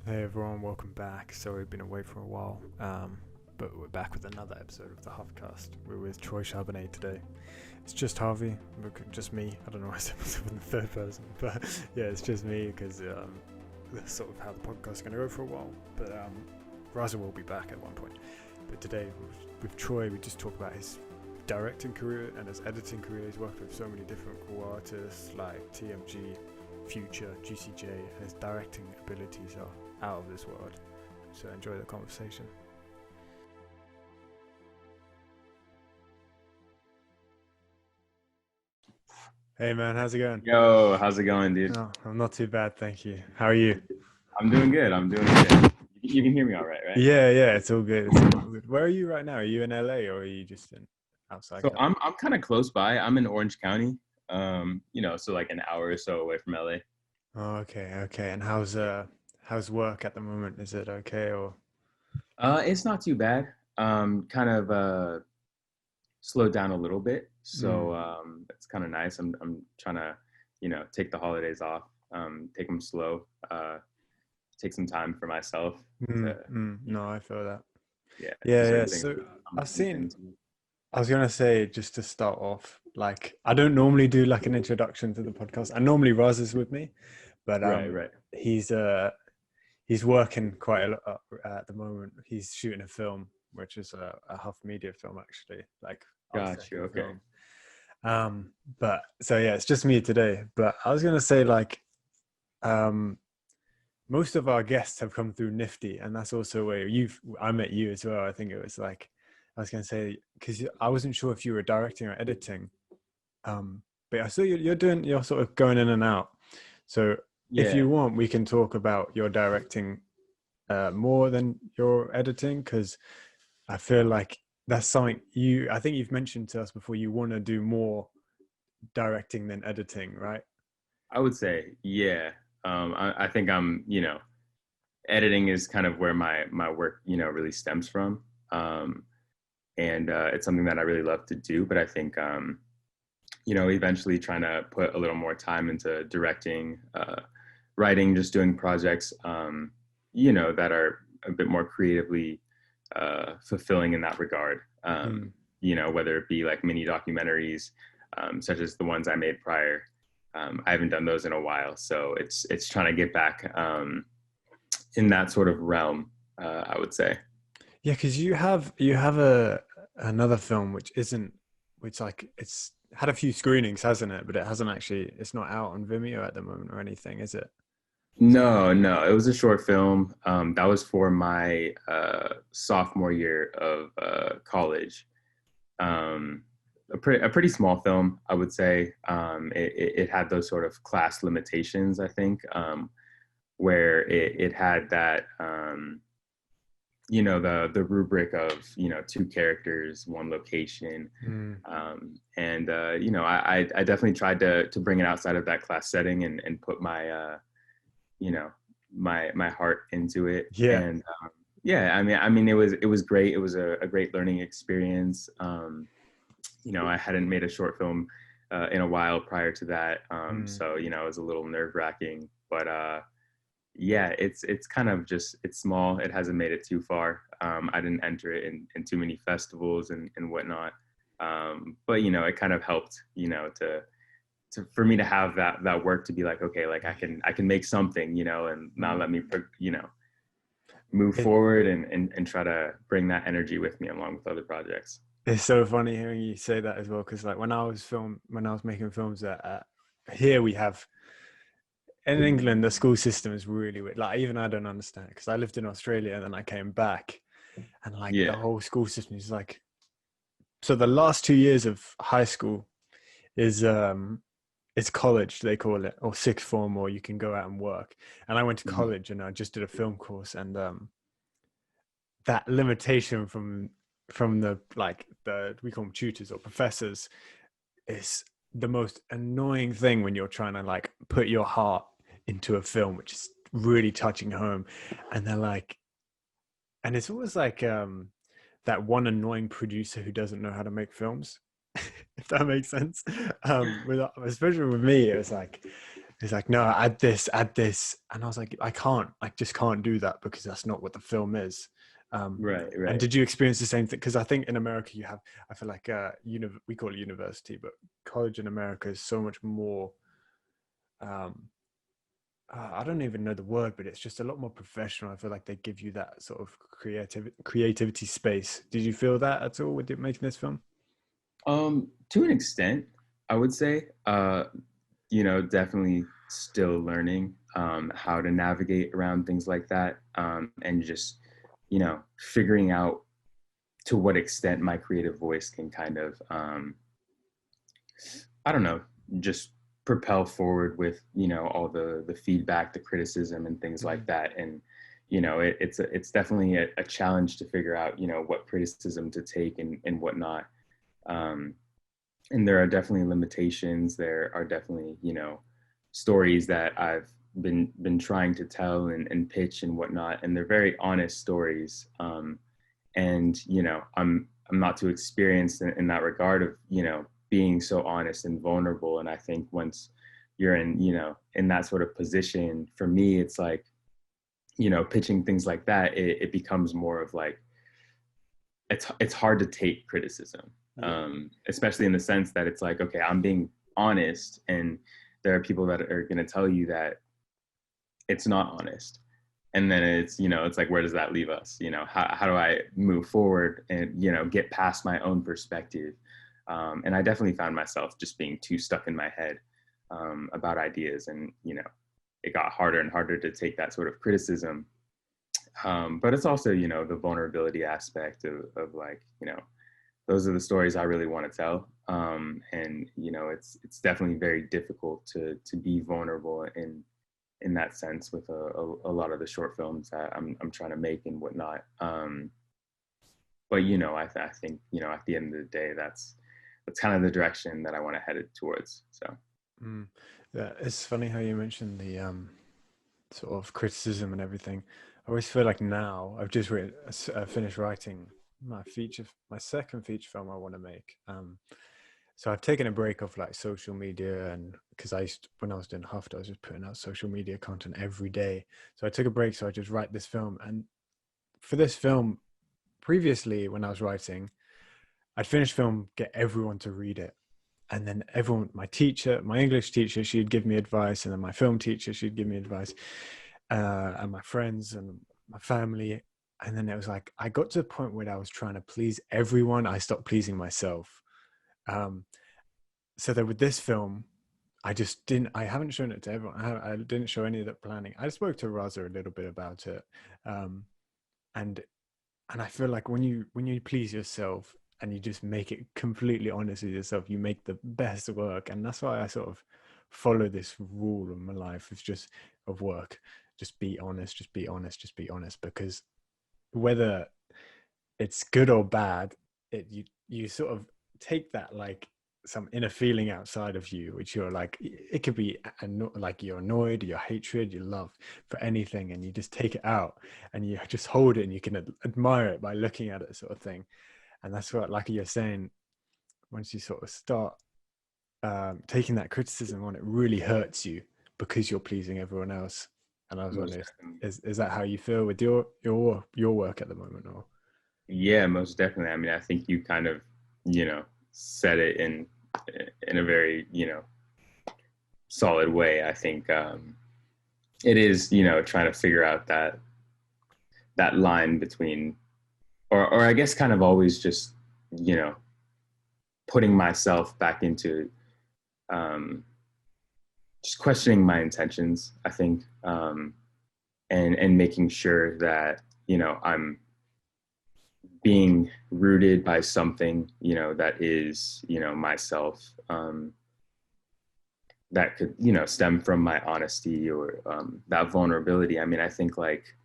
Hey everyone, welcome back. Sorry, we've been away for a while, but we're back with another episode of the HUFTCAST. We're with Troy Charbonnet today. It's just Harvey, just me. I don't know why I said myself in the third person, but yeah, it's just me because that's sort of how the podcast is going to go for a while. But Raza will be back at one point. But today, with Troy, we just talk about his directing career and his editing career. He's worked with so many different cool artists like TMG, Future, GCJ, and his directing abilities are out of this world. So enjoy the conversation. Hey man, how's it going? Yo, how's it going, dude? Oh, I'm not too bad, thank you. How are you? I'm doing good. I'm doing good. You can hear me all right, right? Yeah, it's all good. It's all good. Where are you right now? Are you in LA or are you just in outside So Cal? I'm kind of close by. I'm in Orange County. So like an hour or so away from LA. Oh, okay. And how's work at the moment? Is it okay or? It's not too bad. Kind of slowed down a little bit, Mm, so it's kind of nice. I'm trying to, take the holidays off, take them slow, take some time for myself to, no, I feel that. yeah, do Yeah. certain things So I'm I've deep seen. into. I was gonna say just to start off, like I don't normally do like an introduction to the podcast. I normally Raz is with me, but Right, right. he's he's working quite a lot at the moment. He's shooting a film, which is a Huff Media film actually, like our Got you. second Okay. film. But so yeah, it's just me today. But I was gonna say like um most of our guests have come through Nifty, and that's also where I met you as well. I think it was like I was gonna say because I wasn't sure if you were directing or editing. But I saw you're sort of going in and out. So if Yeah. you want, we can talk about your directing more than your editing because I feel like that's something I think you've mentioned to us before. You want to do more directing than editing, right? I would say, yeah. I think editing is kind of where my work, really stems from. And it's something that I really love to do. But I think, eventually trying to put a little more time into directing, writing, just doing projects, that are a bit more creatively fulfilling in that regard. Mm. Whether it be like mini documentaries, such as the ones I made prior. I haven't done those in a while, so it's trying to get back in that sort of realm. I would say. Yeah, because you have a another film which like it's had a few screenings, hasn't it? But it hasn't actually. It's not out on Vimeo at the moment or anything, is it? No, no, it was a short film. That was for my sophomore year of college. Um, a pretty small film, I would say. It had those sort of class limitations, I think, where it had that, the rubric of, two characters, one location. Mm. I definitely tried to bring it outside of that class setting and put my, you know, my heart into it. Yeah. And yeah, I mean, it was great. It was a great learning experience. I hadn't made a short film in a while prior to that, Mm. so it was a little nerve wracking. But yeah, it's kind of just it's small. It hasn't made it too far. I didn't enter it in too many festivals and whatnot. But it kind of helped, for me to have that work to be like, okay, like I can make something, and now Mm. let me, move It, forward and try to bring that energy with me along with other projects. it's so funny hearing you say that as well, because like when I was making films at here we have in England the school system is really weird. Like even I don't understand because I lived in Australia and then I came back and like the Yeah. whole school system is like so the last 2 years of high school is it's college they call it or sixth form or you can go out and work and I went to Mhm. college and I just did a film course and that limitation from the like the we call them tutors or professors is the most annoying thing when you're trying to like put your heart into a film which is really touching home and they're like and it's always like that one annoying producer who doesn't know how to make films if that makes sense. Especially with me it was like He's like, no, add this. And I was like, I just can't do that because that's not what the film is. Right, And right. did you experience the same thing? Because I think in America you have, I feel like, we call it university, but college in America is so much more, um, I don't even know the word, but it's just a lot more professional. I feel like they give you that sort of creativity space. Did you feel that at all with making this film? To an extent, I would say, definitely still learning how to navigate around things like that, and just, figuring out to what extent my creative voice can kind of, I don't know, just propel forward with, all the feedback, the criticism, and things like Mhm. that. And it's definitely a challenge to figure out, what criticism to take and whatnot. Um, and there are definitely limitations. There are definitely, stories that I've been trying to tell and pitch and whatnot, and they're very honest stories. And I'm not too experienced in that regard of, being so honest and vulnerable. And I think once you're in that sort of position, for me, it's like, pitching things like that, it becomes more of like, it's hard to take criticism, Yeah. especially in the sense that it's like, okay, I'm being honest, and there are people that are going to tell you that it's not honest. And then it's like, where does that leave us? How do I move forward and, get past my own perspective? And I definitely found myself just being too stuck in my head about ideas. And, it got harder and harder to take that sort of criticism. But it's also, the vulnerability aspect of like, those are the stories I really want to tell. And, it's definitely very difficult to be vulnerable in that sense with a lot of the short films that I'm trying to make and whatnot. But I think at the end of the day, that's kind of the direction that I want to head it towards. So Mm. Yeah, it's funny how you mentioned the sort of criticism and everything. I always feel like now I've just finished writing my second feature film I want to make. So I've taken a break off like social media, and because when I was doing Huft, I was just putting out social media content every day. So I took a break, so I just write this film. And for this film, previously when I was writing, I'd finish film, get everyone to read it, and then everyone, my teacher, my English teacher, she'd give me advice, and then my film teacher, she'd give me advice, and my friends and my family. And then it was like I got to the point where I was trying to please everyone. I stopped pleasing myself. Um, so that with this film, I haven't shown it to everyone. I didn't show any of the planning. I spoke to Raza a little bit about it. Um, and and I feel like when you please yourself and you just make it completely honest with yourself, you make the best work. And that's why I sort of follow this rule of my life. It's just of work. Just be honest, just be honest, just be honest. Because whether it's good or bad, you sort of take that like some inner feeling outside of you, which you're like, it could be like you're annoyed, your hatred, your love for anything, and you just take it out and you just hold it and you can admire it by looking at it, sort of thing. And that's what, like you're saying, once you sort of start taking that criticism on, it really hurts you because you're pleasing everyone else. And I was most wondering, definitely. is that how you feel with your work at the moment, or? Yeah, most definitely. I mean, I think you kind of, said it in a very, solid way. I think it is, trying to figure out that line between, or I guess kind of always just, you know, putting myself back into um, just questioning my intentions, I think, and making sure that, I'm being rooted by something, that is, myself, that could, stem from my honesty or that vulnerability. I mean, I think like,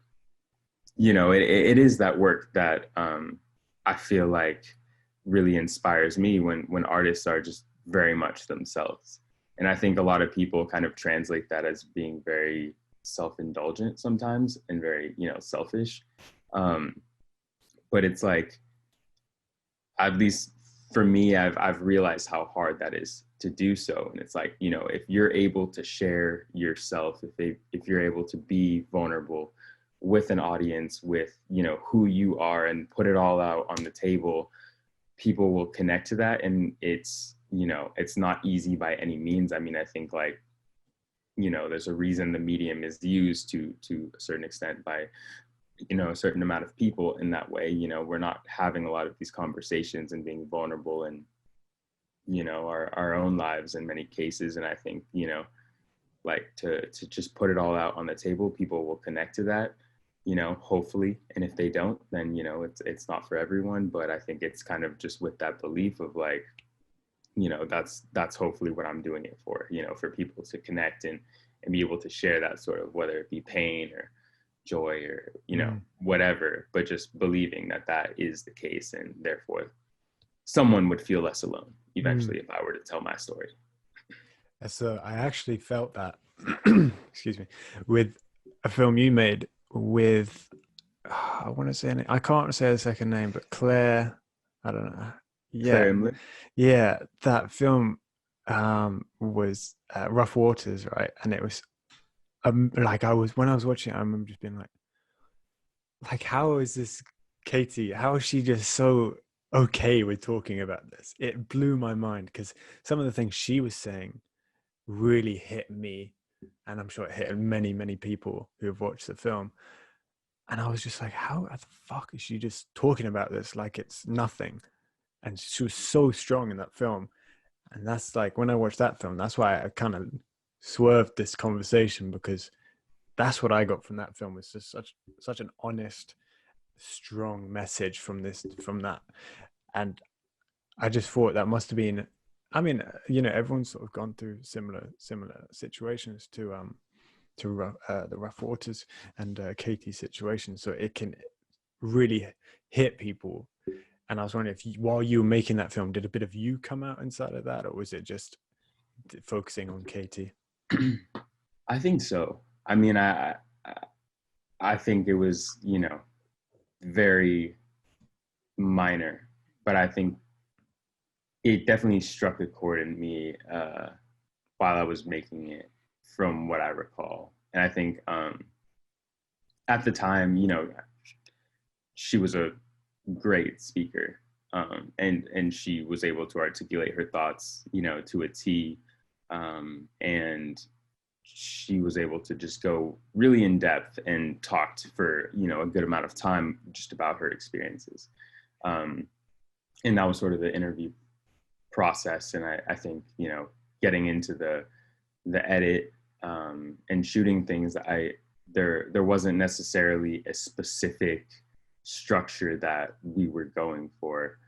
it is that work that I feel like really inspires me when artists are just very much themselves. And I think a lot of people kind of translate that as being very self-indulgent sometimes and very, selfish. Um, but it's like, at least for me, I've realized how hard that is to do so. And it's like, if you're able to share yourself, if you're able to be vulnerable with an audience, with, who you are, and put it all out on the table, people will connect to that. And it's not easy by any means. I mean, I think, like, there's a reason the medium is used to a certain extent by, a certain amount of people in that way. We're not having a lot of these conversations and being vulnerable in, our own lives in many cases. And I think, like, to just put it all out on the table, people will connect to that, hopefully. And if they don't, then, it's not for everyone. But I think it's kind of just with that belief of, like, that's hopefully what I'm doing it for, for people to connect and be able to share that sort of, whether it be pain or joy or, whatever, but just believing that that is the case. And therefore someone would feel less alone eventually if I were to tell my story. So I actually felt that, excuse me, with a film you made with, I want to say, I can't say the second name, but Claire, I don't know. Yeah, that film was Rough Waters, right? And it was like, when I was watching it, I remember just being like, how is this Katie? How is she just so okay with talking about this? It blew my mind, because some of the things she was saying really hit me, and I'm sure it hit many, many people who have watched the film. And I was just like, how the fuck is she just talking about this like it's nothing? And she was so strong in that film. And that's like, when I watched that film, that's why I kind of swerved this conversation, because that's what I got from that film, was just such an honest, strong message from that. And I just thought that must have been, I mean, everyone's sort of gone through similar situations to the Rough Waters and Katie's situation, so it can really hit people. And I was wondering if while you were making that film, did a bit of you come out inside of that, or was it just focusing on Katie? I think so. I mean, I think it was, very minor, but I think it definitely struck a chord in me while I was making it, from what I recall. And I think at the time, she was a great speaker, and she was able to articulate her thoughts, to a T, and she was able to just go really in depth and talked for, a good amount of time just about her experiences. And that was sort of the interview process. And I think, getting into the edit and shooting things, there wasn't necessarily a specific structure that we were going for.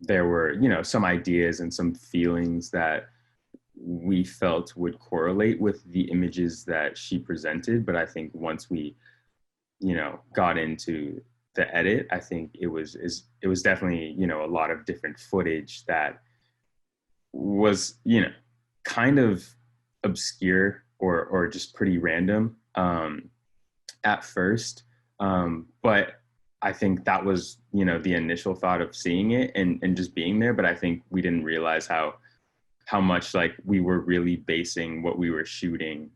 There were, some ideas and some feelings that we felt would correlate with the images that she presented. But I think once we, got into the edit, I think it was definitely, a lot of different footage that was, kind of obscure or just pretty random at first. But I think that was, the initial thought of seeing it and just being there. But I think we didn't realize how much, like, we were really basing what we were shooting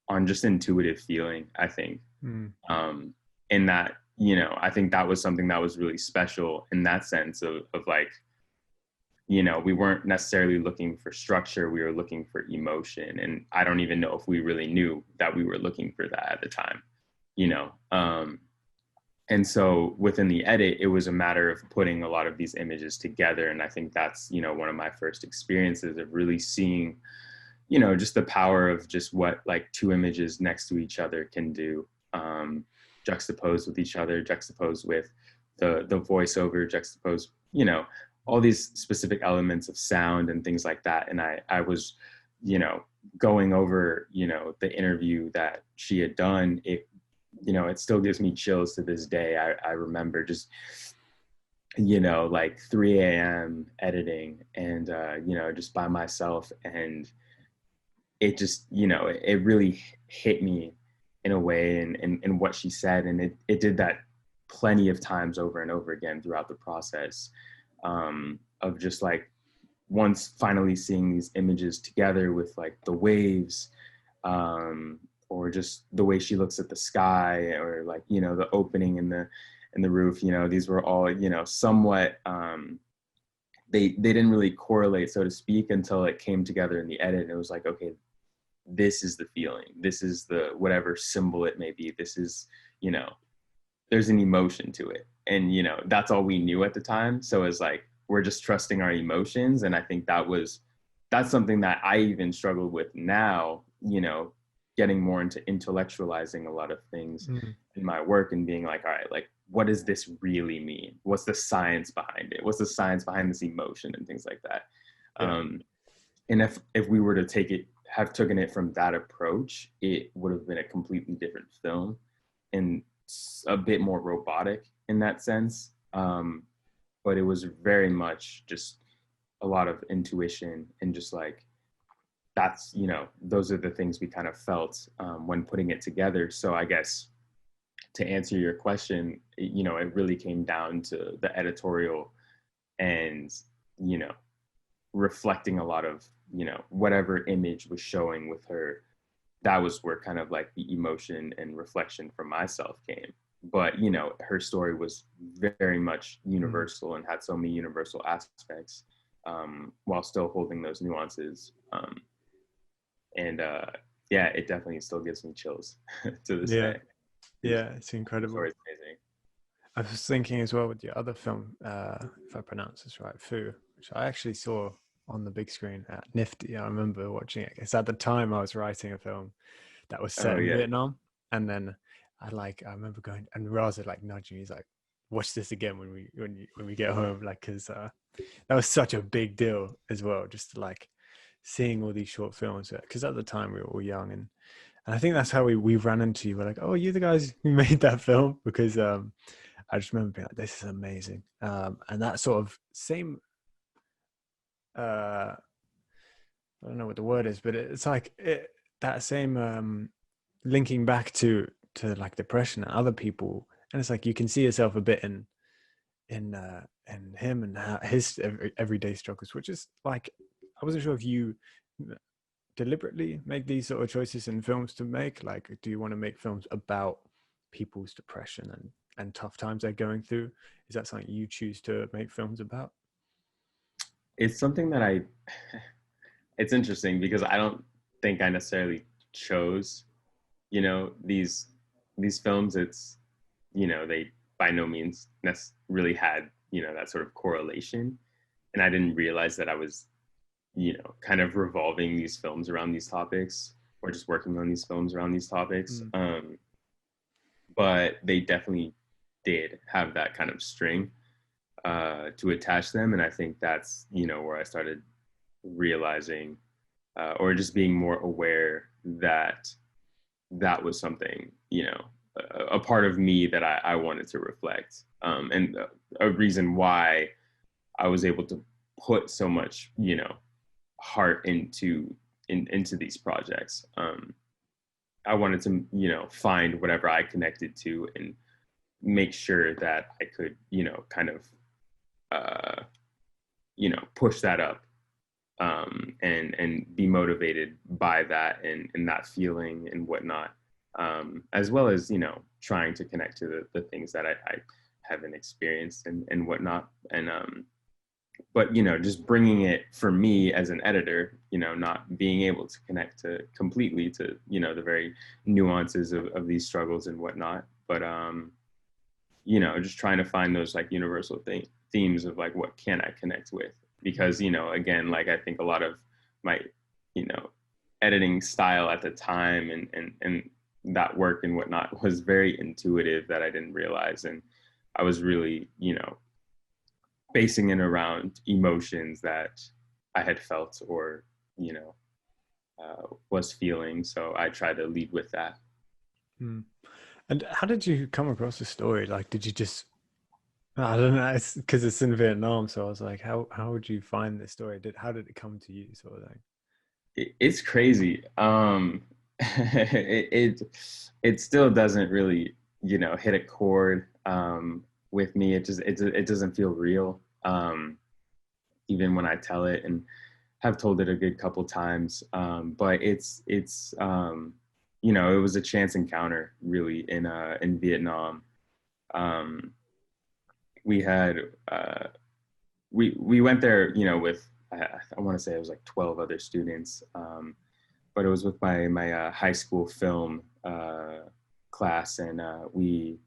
on just intuitive feeling, I think. And that, I think that was something that was really special in that sense of like, we weren't necessarily looking for structure, we were looking for emotion. And I don't even know if we really knew that we were looking for that at the time, and so within the edit, it was a matter of putting a lot of these images together. And I think that's, one of my first experiences of really seeing, just the power of just what, like, two images next to each other can do, juxtaposed with each other, juxtaposed with the voiceover, juxtaposed, all these specific elements of sound and things like that. And I was, going over, the interview that she had done, it still gives me chills to this day. I remember just, like 3 a.m. editing and, just by myself. And it just, it really hit me in a way, and what she said. And it did that plenty of times over and over again throughout the process, of just like once finally seeing these images together with like the waves, or just the way she looks at the sky, or like, you know, the opening in the roof, you know, these were all, you know, somewhat, they didn't really correlate, so to speak, until it came together in the edit. And it was like, okay, this is the feeling, this is the whatever symbol it may be, this is, you know, there's an emotion to it. And, you know, that's all we knew at the time. So it's like, we're just trusting our emotions. And I think that's something that I even struggle with now, you know, getting more into intellectualizing a lot of things in my work and being like, all right, like, what does this really mean? What's the science behind it? What's the science behind this emotion and things like that? Yeah. And if we were to have taken it from that approach, it would have been a completely different film and a bit more robotic in that sense. But it was very much just a lot of intuition and just like, that's, you know, those are the things we kind of felt when putting it together. So I guess to answer your question, you know, it really came down to the editorial and, you know, reflecting a lot of, you know, whatever image was showing with her. That was where kind of like the emotion and reflection from myself came. But, you know, her story was very much universal and had so many universal aspects, while still holding those nuances. Yeah, it definitely still gives me chills to this Yeah. day. Yeah, it's The incredible. story is amazing. I was thinking as well with your other film, if I pronounce this right, Fu, which I actually saw on the big screen at Nifty. I remember watching it. It's at the time I was writing a film that was set Oh in yeah. Vietnam, and then I remember going, and Raza like nudging me. He's like, "Watch this again when we get home," like, because that was such a big deal as well, just like seeing all these short films. Because at the time we were all young, and I think that's how we ran into you. We're like, "Oh, you're the guys who made that film," because I just remember being like, "This is amazing," and that sort of same. I don't know what the word is, but it's like that same linking back to like depression and other people, and it's like you can see yourself a bit in him and his everyday struggles, which is like I wasn't sure if you deliberately make these sort of choices in films to make. Like, do you want to make films about people's depression and tough times they're going through? Is that something you choose to make films about? It's something that it's interesting because I don't think I necessarily chose, you know, these films. It's, you know, they by no means really had, you know, that sort of correlation. And I didn't realize that I was, you know, kind of revolving these films around these topics or just working on these films around these topics. But they definitely did have that kind of string to attach them. And I think that's, you know, where I started realizing or just being more aware that that was something, you know, a part of me that I wanted to reflect. And a reason why I was able to put so much, you know, heart into these projects. I wanted to, you know, find whatever I connected to and make sure that I could, you know, kind of, you know, push that up, and be motivated by that and that feeling and whatnot, as well as, you know, trying to connect to the things that I haven't experienced and whatnot. And but, you know, just bringing it for me as an editor, you know, not being able to connect to completely to, you know, the very nuances of these struggles and whatnot. But, you know, just trying to find those like universal themes of like, what can I connect with? Because, you know, again, like I think a lot of my, you know, editing style at the time and that work and whatnot was very intuitive that I didn't realize. And I was really, you know, basing it around emotions that I had felt or, you know, was feeling. So I tried to lead with that. And how did you come across the story? Like, did you just, I don't know, it's because it's in Vietnam. So I was like, how would you find this story? How did it come to you, sort of thing? It's crazy. It still doesn't really, you know, hit a chord. with me. It doesn't feel real, even when I tell it, and have told it a good couple times. But you know, it was a chance encounter really in Vietnam. Um, we had we went there, you know, with I want to say it was like 12 other students, but it was with my high school film class, and we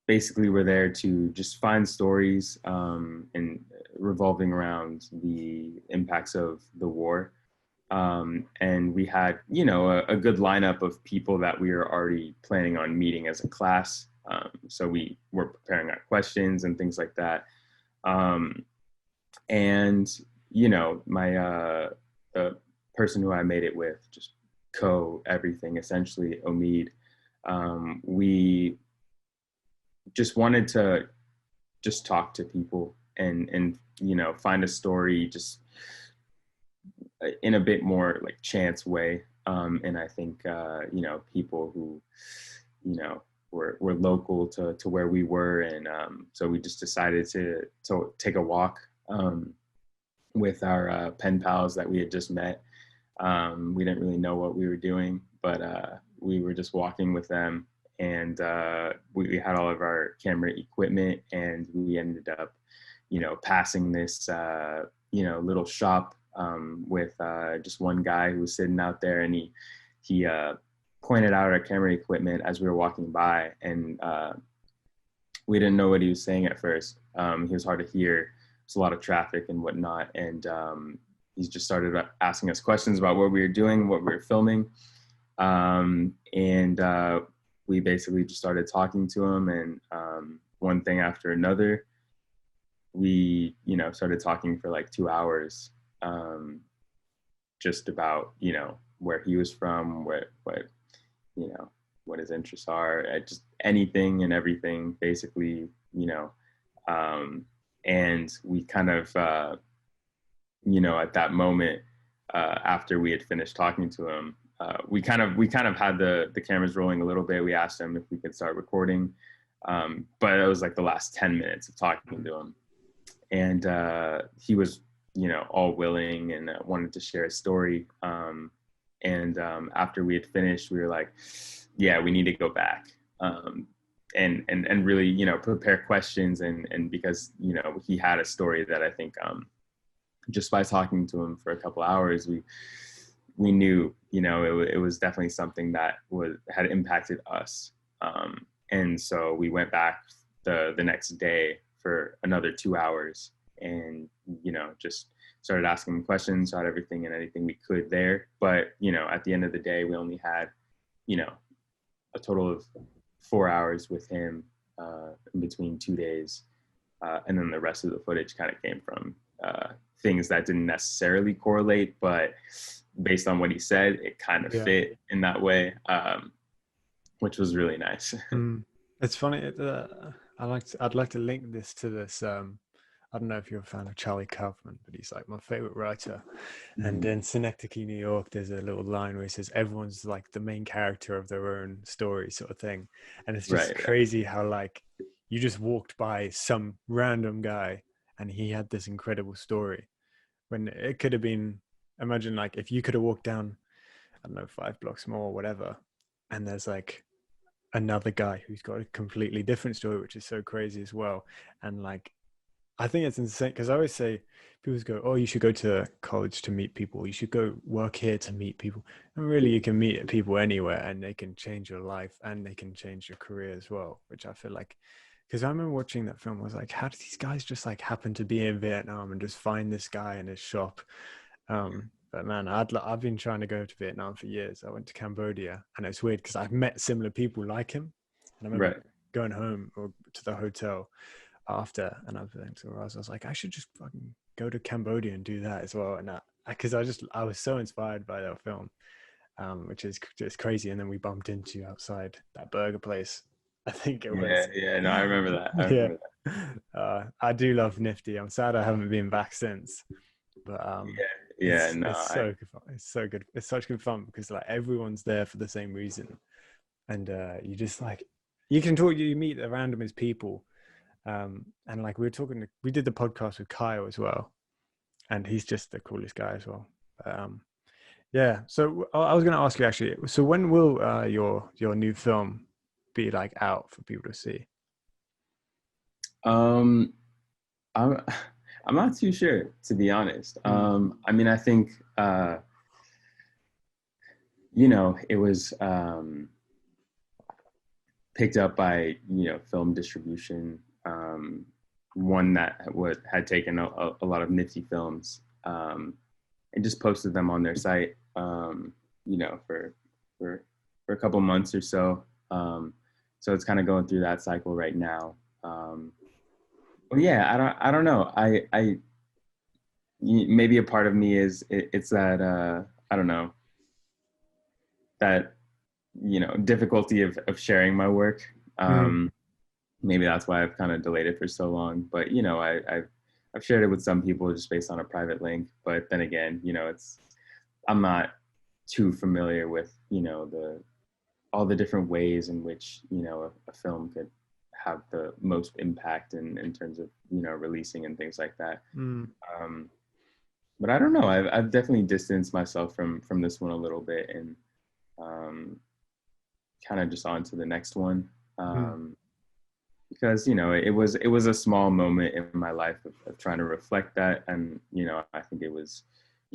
basically were there to just find stories and revolving around the impacts of the war. And we had, you know, a good lineup of people that we were already planning on meeting as a class. So we were preparing our questions and things like that. Um, and you know, the person who I made it with, just co everything essentially, Omid. We just wanted to just talk to people and you know, find a story just in a bit more like chance way. And I think you know, people who, you know, were local to where we were, and so we just decided to take a walk with our pen pals that we had just met. We didn't really know what we were doing, but we were just walking with them, and we had all of our camera equipment, and we ended up, you know, passing this, you know, little shop with just one guy who was sitting out there, and he pointed out our camera equipment as we were walking by, and we didn't know what he was saying at first. He was hard to hear. There's a lot of traffic and whatnot, and he just started asking us questions about what we were doing, what we were filming, and we basically just started talking to him, and one thing after another, we, you know, started talking for like 2 hours, just about, you know, where he was from, what you know, what his interests are, just anything and everything, basically, you know. And we kind of, you know, at that moment, after we had finished talking to him, we kind of had the cameras rolling a little bit. We asked him if we could start recording, but it was like the last 10 minutes of talking to him, and he was, you know, all willing and wanted to share a story. And after we had finished, we were like, yeah, we need to go back. And really, you know, prepare questions, and because, you know, he had a story that I think just by talking to him for a couple hours, we knew, you know, it was definitely something that had impacted us. And so we went back the next day for another 2 hours, and, you know, just started asking him questions, tried everything and anything we could there. But, you know, at the end of the day, we only had, you know, a total of 4 hours with him in between 2 days. And then the rest of the footage kind of came from things that didn't necessarily correlate, but based on what he said, it kind of fit in that way, which was really nice. It's funny. I'd like to link this to this. I don't know if you're a fan of Charlie Kaufman, but he's like my favorite writer. Mm-hmm. And in Synecdoche, New York, there's a little line where he says everyone's like the main character of their own story, sort of thing. And it's just crazy how like you just walked by some random guy and he had this incredible story, when it could have been, imagine like if you could have walked down, I don't know, 5 blocks more or whatever, and there's like another guy who's got a completely different story, which is so crazy as well. And like, I think it's insane, because I always say, people go, oh, you should go to college to meet people, you should go work here to meet people. And really, you can meet people anywhere, and they can change your life and they can change your career as well, which I feel like, because I remember watching that film, I was like, how did these guys just like happen to be in Vietnam and just find this guy in his shop? But man, I've been trying to go to Vietnam for years. I went to Cambodia, and it's weird because I've met similar people like him. And I remember going home or to the hotel after, and I was like, I should just fucking go to Cambodia and do that as well. And because I was so inspired by that film, which is just crazy. And then we bumped into outside that burger place. I think it was. Yeah, no, I remember that. I do love Nifty. I'm sad I haven't been back since. But it's so good. It's so good. It's such good fun because like everyone's there for the same reason, and you just like, you can talk, you meet the randomest people. And like we did the podcast with Kyle as well, and he's just the coolest guy as well. Yeah. So I was going to ask you actually. So when will your new film be like out for people to see? Um, I'm I'm not too sure, to be honest. I mean, I think it was picked up by film distribution, one that had taken a lot of nifty films, and just posted them on their site, for a couple months or so. So it's kind of going through that cycle right now. Well, yeah, I don't know. Maybe a part of me it's that I don't know, that difficulty of sharing my work. Maybe that's why I've kind of delayed it for so long. But I've shared it with some people just based on a private link. But then again, I'm not too familiar with all the different ways in which a film could have the most impact in terms of releasing and things like that. But I don't know. I've definitely distanced myself from this one a little bit, and kind of just on to the next one, because it was a small moment in my life of trying to reflect that, and I think it was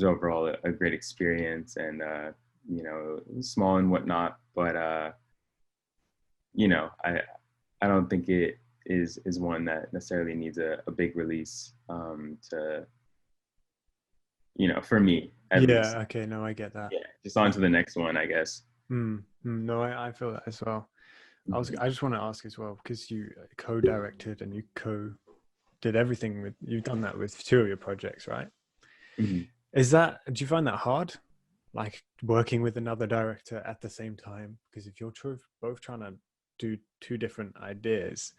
overall a great experience, and small and whatnot, but I don't think it is one that necessarily needs a big release to for me at least. Okay, no, I get that. Yeah, just on to the next one, I guess. No, I feel that as well. Mhm. I just want to ask as well, because you co-directed and did everything you've done that with two of your projects, right? Mhm. Do you find that hard? Like working with another director at the same time? Because if you're both trying to do two different ideas,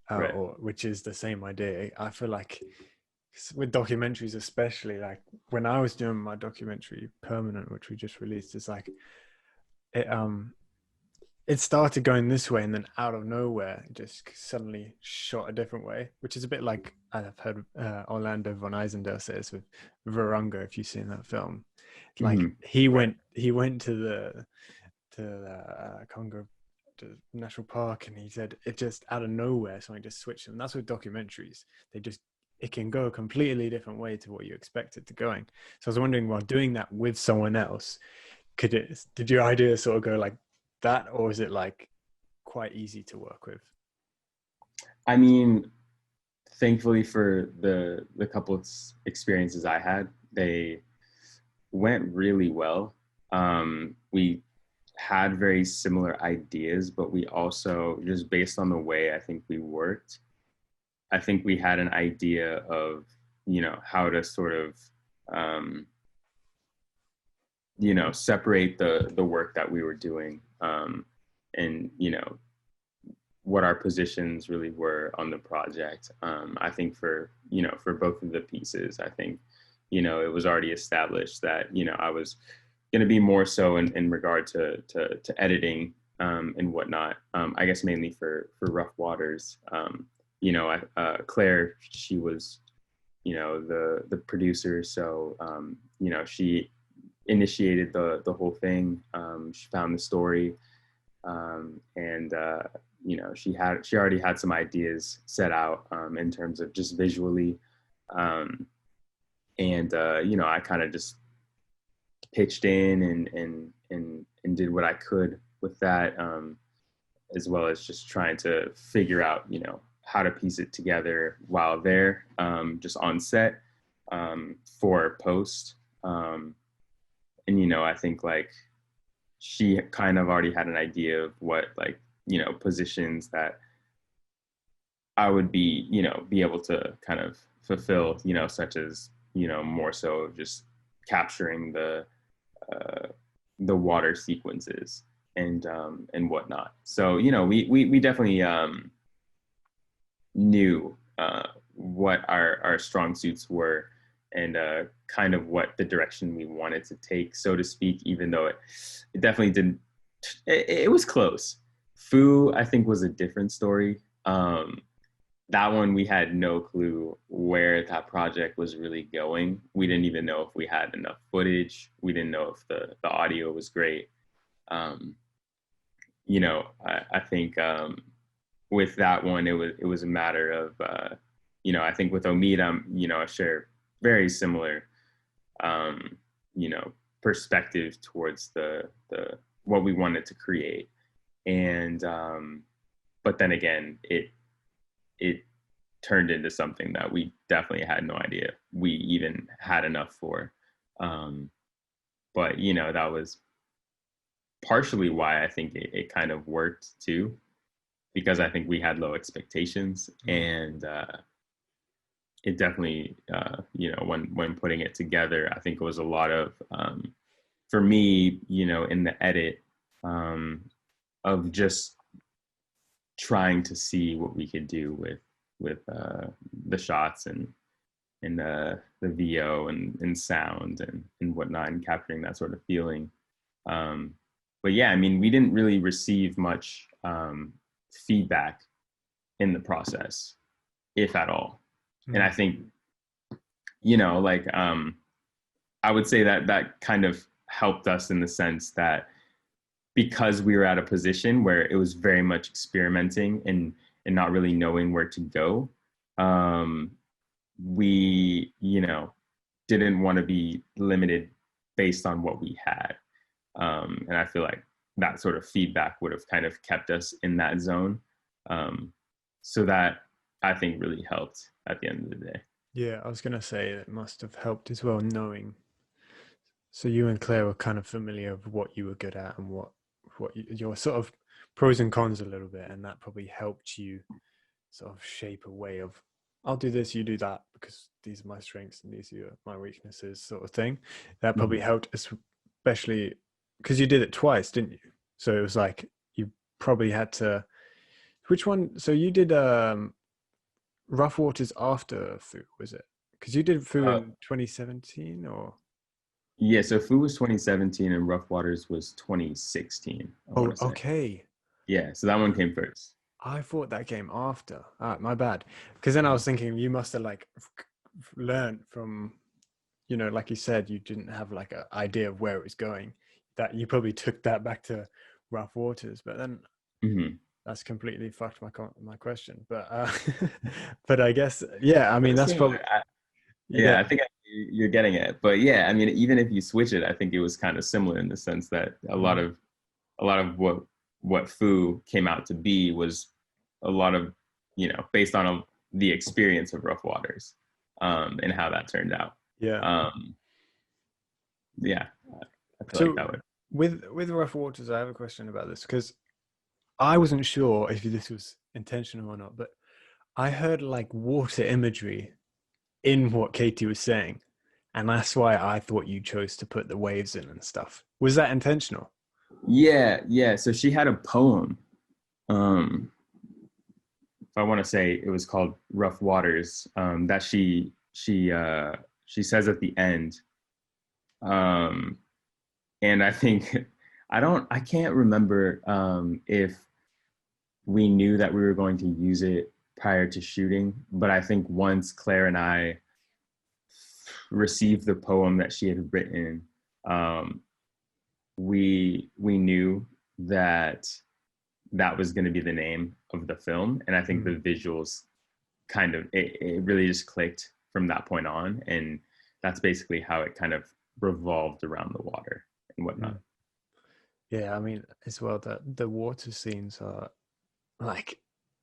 Right. or which is the same idea, I feel like with documentaries, especially like when I was doing my documentary Permanent, which we just released, it's like it it started going this way and then out of nowhere it just suddenly shot a different way, which is a bit like I've heard Orlando von Eisendale says with Virunga, if you've seen that film. Like Mhm. Right. he went to the Congo to National Park, and he said it just out of nowhere something just switched. And that's with documentaries, they just it can go a completely different way to what you expect it to going. So I was wondering, while doing that with someone else, did your idea sort of go like that, or is it like quite easy to work with? I mean, thankfully for the couple of experiences I had, they went really well. We had very similar ideas, but we also, just based on the way I think we worked, I think we had an idea of how to sort of separate the work that we were doing, and what our positions really were on the project. I think for both of the pieces, I think it was already established that I was going to be more so in regard to editing, and whatnot. I guess mainly for Rough Waters. Claire, she was the producer, so she initiated the whole thing. She found the story, and she already had some ideas set out, in terms of just visually, and I kind of just pitched in and did what I could with that, as well as just trying to figure out how to piece it together while there, just on set, for post. And I think like she kind of already had an idea of what, like, positions that I would be able to kind of fulfill, such as more so just capturing the water sequences and whatnot. So we definitely knew what our strong suits were, and kind of what the direction we wanted to take, so to speak, even though it definitely didn't, it was close Foo, I think, was a different story. That one, we had no clue where that project was really going. We didn't even know if we had enough footage. We didn't know if the audio was great. Um, I think with that one, it was a matter of, I think with Omid, I share very similar, um, perspective towards the what we wanted to create, and but then again, it turned into something that we definitely had no idea we even had enough for. But that was partially why I think it kind of worked too, because I think we had low expectations, and it definitely, when putting it together, I think it was a lot of, for me, in the edit, of just trying to see what we could do with the shots and the VO and sound and whatnot, and capturing that sort of feeling. But yeah, I mean, we didn't really receive much feedback in the process, if at all. And I think, I would say that kind of helped us in the sense that because we were at a position where it was very much experimenting and not really knowing where to go, we, didn't want to be limited based on what we had. And I feel like that sort of feedback would have kind of kept us in that zone. So that, I think, really helped at the end of the day. Yeah, I was going to say it must have helped as well, knowing. So you and Claire were kind of familiar with what you were good at and your sort of pros and cons a little bit, and that probably helped you sort of shape a way of, I'll do this, you do that, because these are my strengths and these are my weaknesses, sort of thing. That probably helped, especially because you did it twice, didn't you? So it was like you probably had to. Which one? So you did Rough Waters after Foo, was it? Because you did Foo in 2017, or? Yeah, so Foo was 2017 and Rough Waters was 2016, I Oh, want to say. okay. Yeah, so that one came first. I thought that came after. Ah, my bad. Because then I was thinking you must have like learned from, like you said, you didn't have like an idea of where it was going. That you probably took that back to Rough Waters, but then Mm-hmm. that's completely fucked my question. But but I guess, yeah. I mean, that's Similar. probably, Yeah, yeah. I think you're getting it. But yeah, I mean, even if you switch it, I think it was kind of similar in the sense that a lot of what Foo came out to be was a lot of, based on the experience of Rough Waters, and how that turned out. Yeah. Um, yeah, I feel like So that would. with Rough Waters, I have a question about this because I wasn't sure if this was intentional or not, but I heard like water imagery in what Katie was saying, and that's why I thought you chose to put the waves in and stuff. Was that intentional? Yeah, yeah. So she had a poem. Um, if I want to say it was called Rough Waters, that she says at the end. Um, and I think I can't remember if we knew that we were going to use it prior to shooting, but I think once Claire and I received the poem that she had written, um, we knew that that was going to be the name of the film, and I think the visuals kind of it really just clicked from that point on, and that's basically how it kind of revolved around the water and whatnot. Yeah, I mean, as well, the water scenes are like,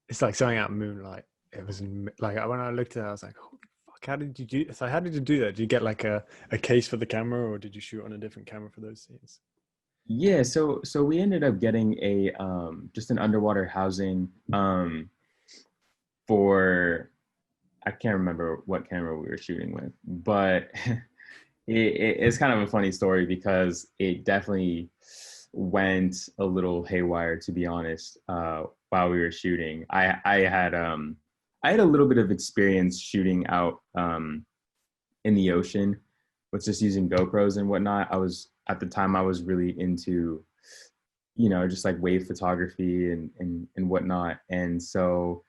it's like something out of Moonlight. It was like when I looked at it, I was like, holy fuck, how did you do? So how did you do that? Did you get like a case for the camera, or did you shoot on a different camera for those scenes? Yeah, so we ended up getting a just an underwater housing for I can't remember what camera we were shooting with, but it's kind of a funny story because it definitely went a little haywire, to be honest. While we were shooting, I had a little bit of experience shooting out in the ocean with just using GoPros and whatnot. I was at the time I was really into just like wave photography and whatnot. And so,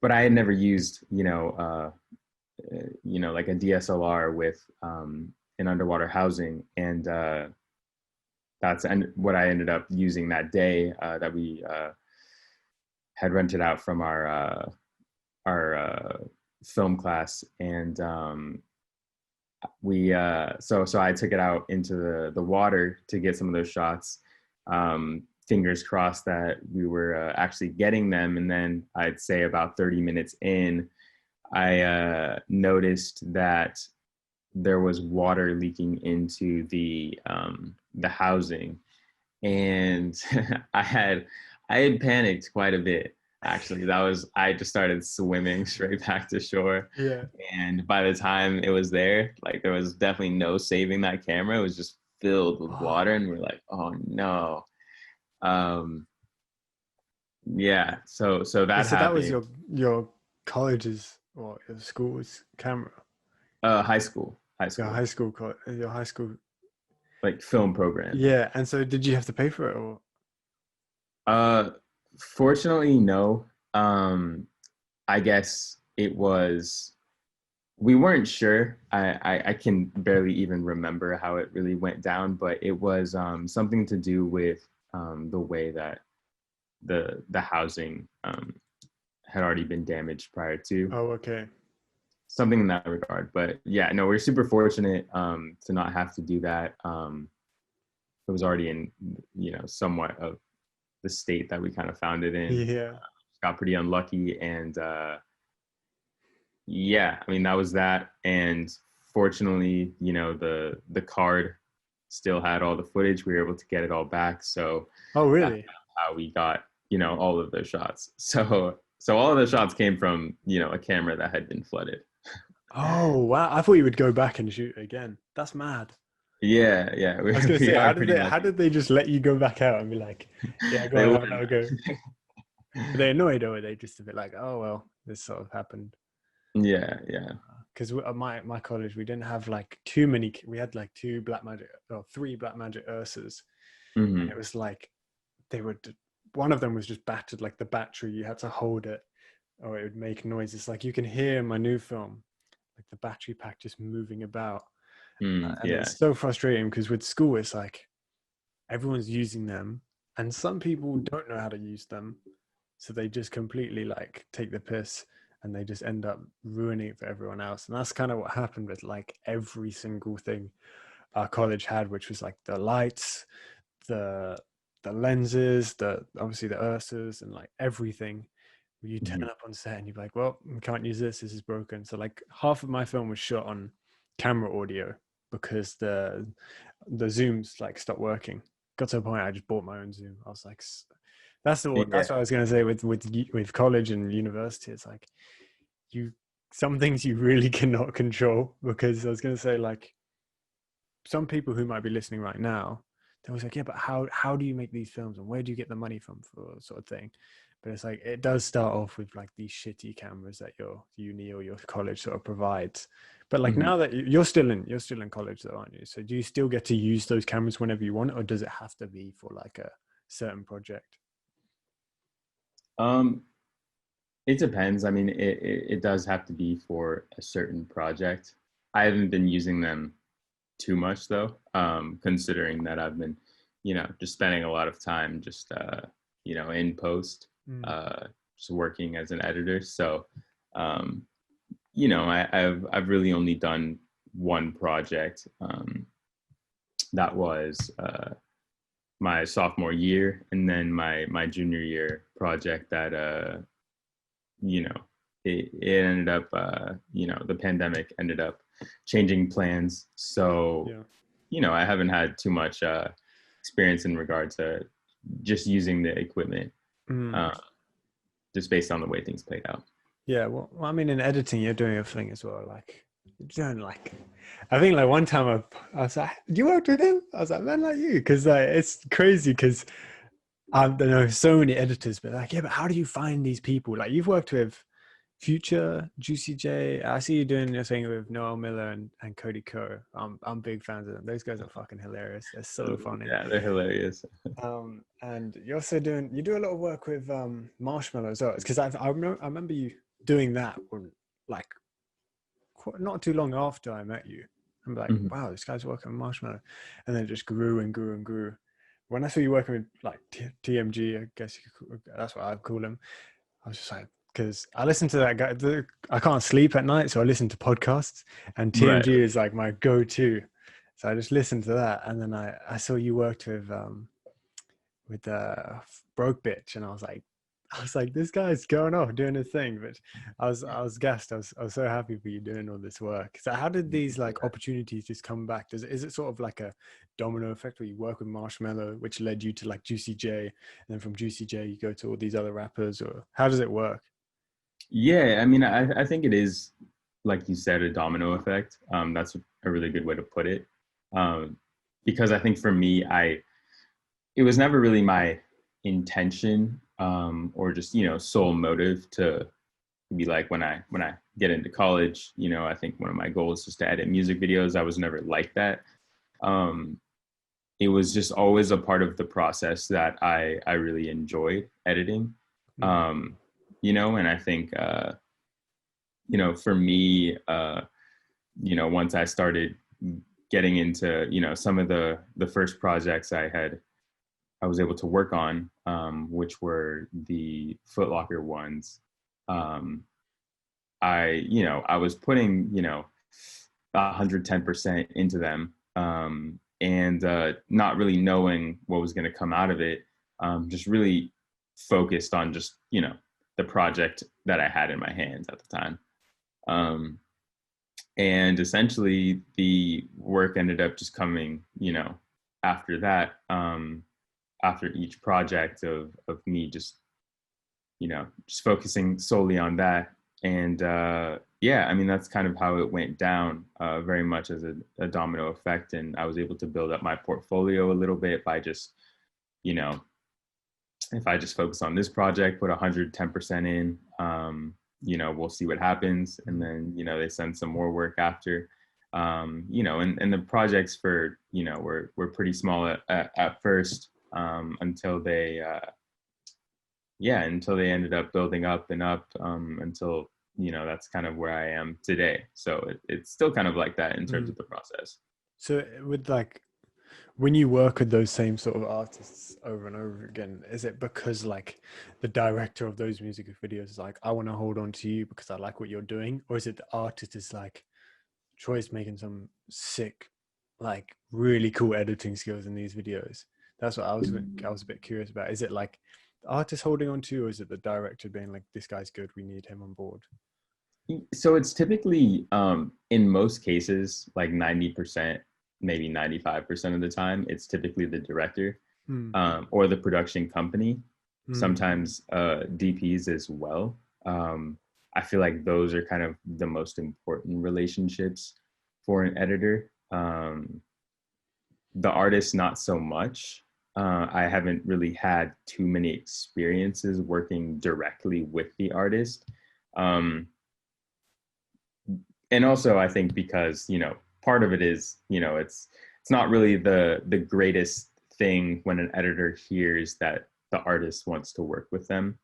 but I had never used, like a DSLR with an underwater housing. And that's what I ended up using that day that we had rented out from our film class. And so I took it out into the water to get some of those shots. Fingers crossed that we were actually getting them. And then I'd say about 30 minutes in, I noticed that there was water leaking into the housing, and I had panicked quite a bit. Actually, I just started swimming straight back to shore. Yeah. And by the time it was there, like there was definitely no saving that camera. It was just filled with water, and we're like, oh no. Yeah. So that So that was happened. your college's or your school's camera. High school. Your high school. Like film program. Yeah. And so did you have to pay for it or? Fortunately, no. I guess it was, we weren't sure. I can barely even remember how it really went down, but it was something to do with the way that the housing had already been damaged prior to. Oh, okay. Something in that regard. But yeah, no, we're super fortunate to not have to do that. It was already in, somewhat of the state that we kind of found it in. Yeah. Got pretty unlucky, and yeah, I mean that was that. And fortunately, the card still had all the footage. We were able to get it all back. So Oh, really? that's how we got all of those shots. So all of the shots came from a camera that had been flooded. Oh, wow. I thought you would go back and shoot again. That's mad. Yeah. I was gonna say, how did they just let you go back out and be like, yeah, go and have another go? Were they annoyed, or were they just a bit like, oh well, this sort of happened? Yeah. Because at my college, we didn't have like too many. We had like three Black Magic Ursas. Mm-hmm. And it was like one of them was just battered, like the battery. You had to hold it, or it would make noises. Like you can hear in my new film, like the battery pack just moving about. And it's so frustrating because with school, it's like everyone's using them, and some people don't know how to use them, so they just completely like take the piss, and they just end up ruining it for everyone else. And that's kind of what happened with like every single thing our college had, which was like the lights, the lenses, obviously the Ursas, and like everything. You turn up on set and you're like, well, we can't use this is broken. So like half of my film was shot on camera audio because the zooms like stopped working. Got to a point I just bought my own zoom. I was like, that's what I was going to say with college and university. It's like some things you really cannot control, because I was going to say, like, some people who might be listening right now, they're always like, yeah, but how do you make these films, and where do you get the money from, for sort of thing? But it's like, it does start off with like these shitty cameras that your uni or your college sort of provides. But like now that you're still in college though, aren't you? So do you still get to use those cameras whenever you want, or does it have to be for like a certain project? It depends. I mean, it does have to be for a certain project. I haven't been using them too much though, considering that I've been, just spending a lot of time just, in post, just working as an editor. So, I've really only done one project. That was my sophomore year, and then my junior year project that it ended up the pandemic ended up changing plans. So I haven't had too much experience in regard to just using the equipment, just based on the way things played out. Yeah, well, I mean, in editing, you're doing a thing as well. Like, you're doing like, I think like one time I was like, "Do you work with him?" I was like, "Man, like you," because like it's crazy because I know so many editors, but like, yeah, but how do you find these people? Like, you've worked with Future, Juicy J. I see you doing your thing with Noel Miller and Cody Ko. I'm big fans of them. Those guys are fucking hilarious. They're so funny. Yeah, they're hilarious. And you're also you do a lot of work with Marshmallow as well. Because I remember you doing that when, like, not too long after I met you. I'm like, Mhm. wow, this guy's working with Marshmallow, and then it just grew and grew and grew. When I saw you working with like TMG, I guess that's what I'd call him. I was just like, because I listen to that guy. I can't sleep at night, so I listen to podcasts, and Right. TMG is like my go-to. So I just listened to that, and then I saw you worked with Broke Bitch, and I was like, this guy's going off doing his thing. But I was gassed. I was so happy for you doing all this work. So how did these like opportunities just come back? Is it sort of like a domino effect where you work with Marshmello, which led you to like Juicy J, and then from Juicy J you go to all these other rappers, or how does it work? Yeah, I mean, I think it is, like you said, a domino effect. That's a really good way to put it. Um, because I think for me, it was never really my intention, or just, sole motive to be like, when I get into college, I think one of my goals is to edit music videos. I was never like that. Um, it was just always a part of the process that I really enjoyed editing. Mm. Um, and I think, for me, once I started getting into, some of the first projects I was able to work on, which were the Foot Locker ones. Um, I was putting, 110% into them, and not really knowing what was going to come out of it. Just really focused on just, the project that I had in my hands at the time. Um, and essentially the work ended up just coming, after that, after each project of me just, just focusing solely on that. And yeah, I mean, that's kind of how it went down, very much as a domino effect. And I was able to build up my portfolio a little bit by just, you know, if I just focus on this project, put 110% in, we'll see what happens. And then, they send some more work after, and the projects were pretty small at first, until until they ended up building up and up, until, that's kind of where I am today. So it's still kind of like that in terms Mm. of the process. So with like when you work with those same sort of artists over and over again, is it because like the director of those music videos is like, I want to hold on to you because I like what you're doing, or is it the artist is like, Troy's making some sick, like really cool editing skills in these videos? That's what I was a bit curious about. Is it like the artist holding on to you, or is it the director being like, this guy's good, we need him on board? So it's typically, in most cases, like 90%, maybe 95% of the time, it's typically the director, Hmm. or the production company. Hmm. Sometimes DPs as well. I feel like those are kind of the most important relationships for an editor. The artist, not so much. I haven't really had too many experiences working directly with the artist. Um, and also I think because, part of it is, it's not really the greatest thing when an editor hears that the artist wants to work with them,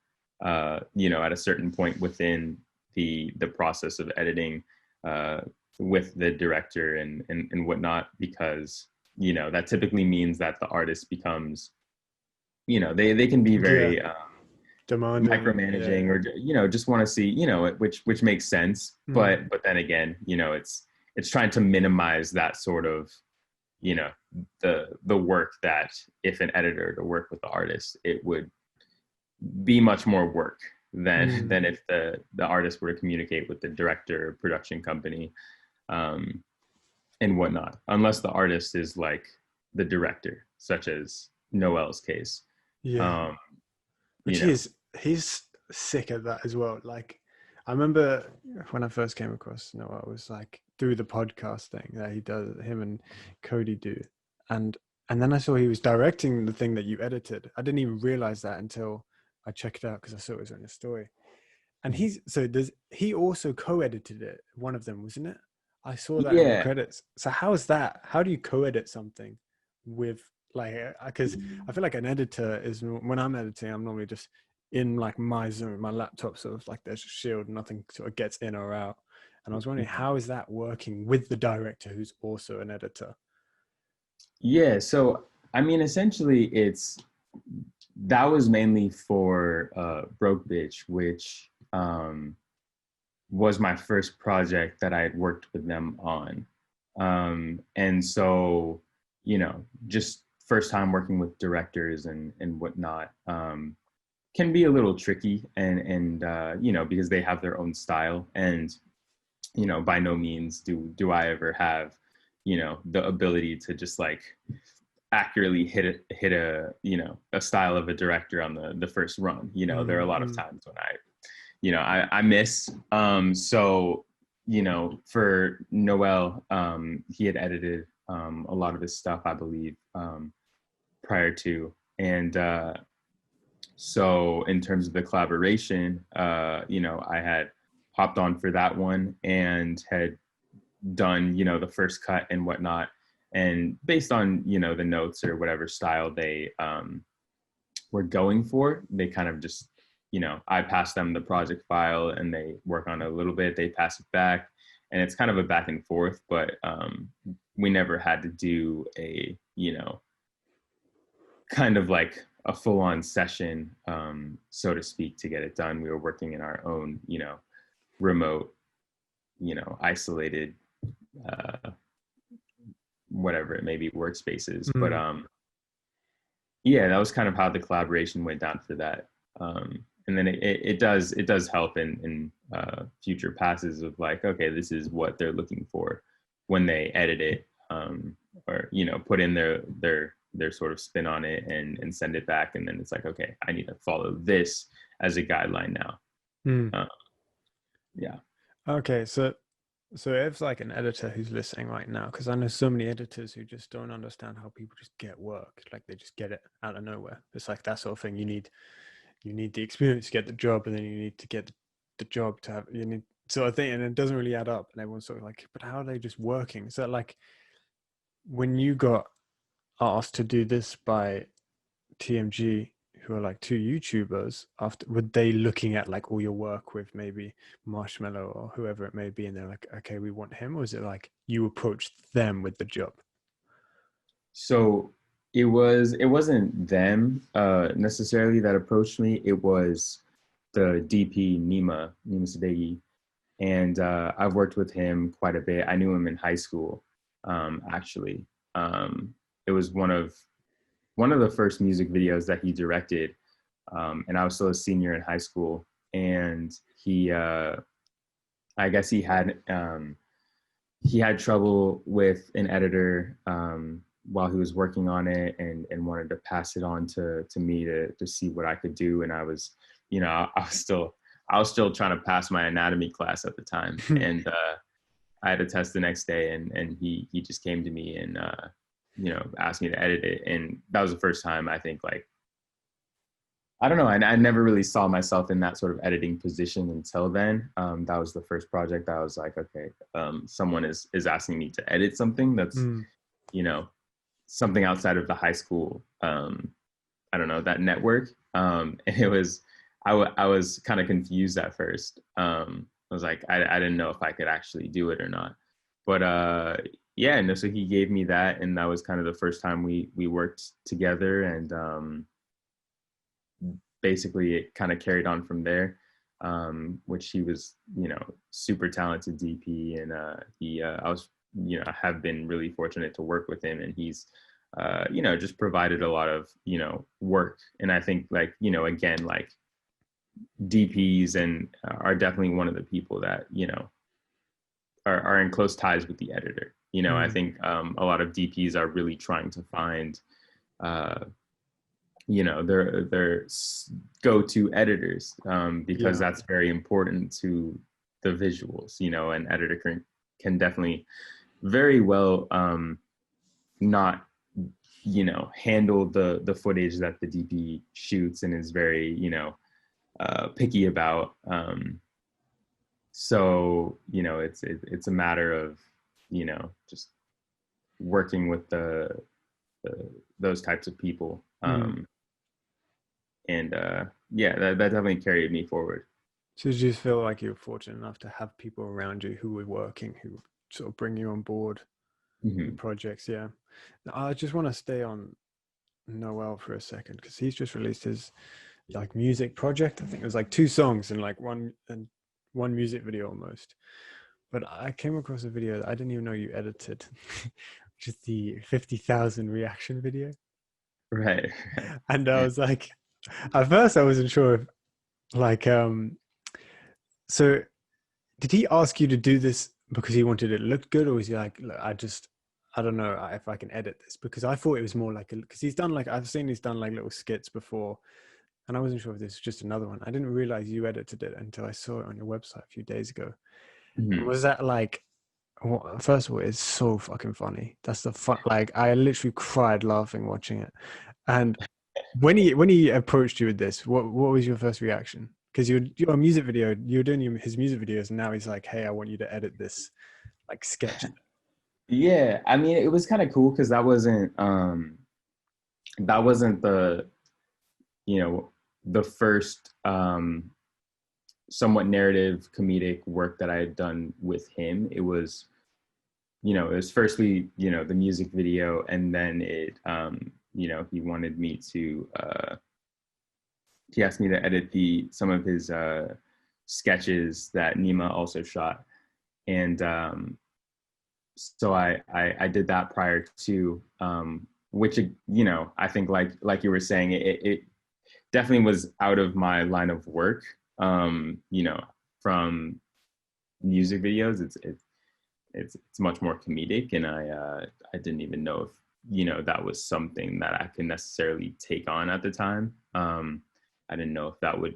at a certain point within the process of editing, uh, with the director and whatnot, because, that typically means that the artist becomes, they can be Yeah, very, demanding. micromanaging, Yeah. or, just want to see, which makes sense. Hmm. But then again, it's trying to minimize that sort of, you know the work that, if an editor to work with the artist, it would be much more work than Hmm. than if the artist were to communicate with the director or production company, um and whatnot, unless the artist is like the director, such as Noel's case. Yeah. um you Which know he's sick at that as well. Like I remember when I first came across Noah, I was like through the podcast thing that he does, him and Cody do, and and then I saw he was directing the thing that you edited. I didn't even realize that until I checked it out because I saw it was on your story. And does he also co-edited it? One of them, wasn't it? I saw that in the Yeah. credits. So how's that? How do you co-edit something with like? Because I feel like an editor is, when I'm editing, I'm normally just in like my zone, my laptop sort of like there's a shield, nothing sort of gets in or out. And I was wondering, how is that working with the director who's also an editor? Yeah. So, I mean, essentially, that was mainly for Broke Bitch, which was my first project that I had worked with them on. And so, just first time working with directors and whatnot can be a little tricky, and because they have their own style, and by no means do I ever have the ability to just like accurately hit a style of a director on the first run. There are a lot of times when I miss. So, for Noel, he had edited a lot of his stuff, I believe, prior to. And so in terms of the collaboration, I had hopped on for that one and had done, the first cut and whatnot. And based on, the notes or whatever style they were going for, they kind of just, I pass them the project file and they work on it a little bit, they pass it back, and it's kind of a back and forth, but we never had to do a, kind of like a full-on session, so to speak, to get it done. We were working in our own, remote, isolated, whatever it may be, workspaces. But yeah, that was kind of how the collaboration went down for that. And then it does help in future passes of like, okay, this is what they're looking for when they edit it, or put in their sort of spin on it and send it back, and then it's like, okay, I need to follow this as a guideline now. Yeah. Okay, so if like an editor who's listening right now, because I know so many editors who just don't understand how people just get work, like they just get it out of nowhere. It's like that sort of thing. You need the experience to get the job, and then you need to get the job to have you need sort of thing, and it doesn't really add up. And everyone's sort of like, but how are they just working? So like when you got asked to do this by TMG, who are like two YouTubers, after were they looking at like all your work with maybe Marshmallow or whoever it may be, and they're like, okay, we want him? Or is it like you approached them with the job? So it wasn't them necessarily that approached me. It was the DP Nima Sadeghi, and I've worked with him quite a bit. I knew him in high school, actually. It was one of the first music videos that he directed, and I was still a senior in high school. And he, I guess he had trouble with an editor while he was working on it, and wanted to pass it on to me to see what I could do. And I was, I was still trying to pass my anatomy class at the time, and I had a test the next day, and he just came to me and asked me to edit it. And that was the first time, I think, like, I don't know, I never really saw myself in that sort of editing position until then. That was the first project I was like, okay, someone is asking me to edit something that's, something outside of the high school, I don't know, that network. And it was, I was kind of confused at first. I was like, I didn't know if I could actually do it or not. But yeah, no, so he gave me that, and that was kind of the first time we worked together, and basically it kind of carried on from there, which he was, super talented DP, and I was, I have been really fortunate to work with him, and he's, just provided a lot of, work. And I think, like, again, like, DPs and are definitely one of the people that, are in close ties with the editor. I think a lot of DPs are really trying to find, their go-to editors, because that's very important to the visuals. An editor can definitely very well not, handle the footage that the DP shoots, and is very, picky about. So it's a matter of just working with the those types of people. Mm. And yeah, that definitely carried me forward. So do you feel like you were fortunate enough to have people around you who were working, who sort of bring you on board with Hmm. projects? Yeah. Now, I just want to stay on Noel for a second because he's just released his like music project. I think it was like 2 songs and like one music video almost. But I came across a video that I didn't even know you edited, which is the 50,000 reaction video. Right. And I was like, at first I wasn't sure if like so did he ask you to do this because he wanted it to look good, or was he like, "Look, I don't know if I can edit this," because I thought it was more like because he's done like I've seen he's done like little skits before, and I wasn't sure if this was just another one. I didn't realize you edited it until I saw it on your website a few days ago. And Hmm. was that like, well, first of all, it's so fucking funny. That's the fun. Like I literally cried laughing watching it. And when he approached you with this, what was your first reaction? Because you're a music video, you're doing his music videos, and now he's like, "Hey, I want you to edit this like sketch." Yeah, I mean, it was kind of cool because that wasn't you know the first somewhat narrative comedic work that I had done with him. It was firstly the music video, and then he wanted me to he asked me to edit the some of his sketches that Nima also shot, and so I did that prior to which I think like you were saying, it definitely was out of my line of work. From music videos, it's much more comedic, and I didn't even know if that was something that I could necessarily take on at the time. I didn't know if that would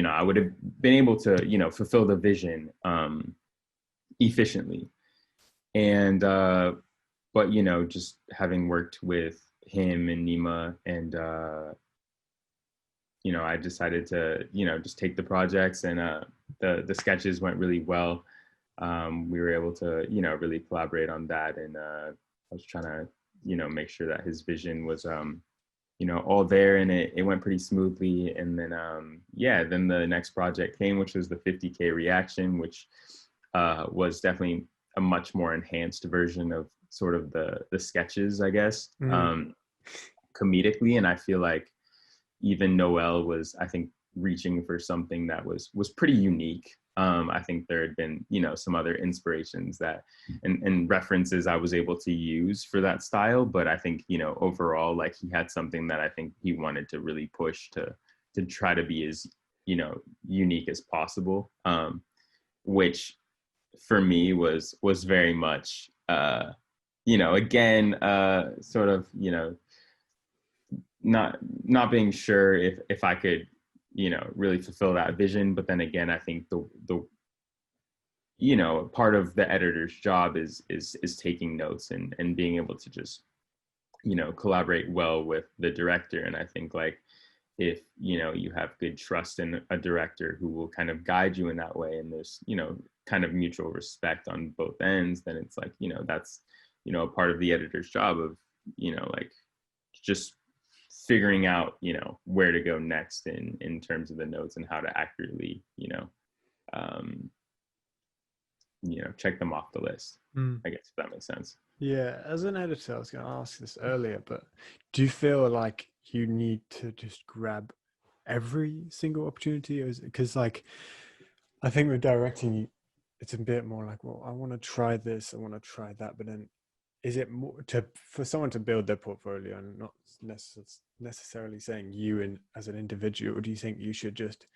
I would have been able to fulfill the vision efficiently. And but just having worked with him and Nima, and I decided to just take the projects, and the sketches went really well. We were able to really collaborate on that, and I was trying to make sure that his vision was all there, and it went pretty smoothly. And then then the next project came, which was the 50K reaction, which was definitely a much more enhanced version of sort of the sketches, I guess, Mm. comedically. And I feel like even Noel was, I think, reaching for something that was pretty unique. I think there had been some other inspirations that and references I was able to use for that style, but I think overall, like, he had something that I think he wanted to really push to try to be as unique as possible, which for me was very much again sort of not being sure if I could really fulfill that vision. But then again, I think the part of the editor's job is taking notes and being able to just collaborate well with the director. And I think, like, if you have good trust in a director who will kind of guide you in that way, and there's kind of mutual respect on both ends, then it's like that's a part of the editor's job of like just figuring out where to go next in terms of the notes, and how to accurately um check them off the list, Mm. I guess, if that makes sense. Yeah, as an editor, I was going to ask this earlier, but do you feel like you need to just grab every single opportunity, or is it because like I think with directing, it's a bit more like, well, I want to try this, I want to try that, but then is it more to for someone to build their portfolio and not necessarily saying you and as an individual, or do you think you should just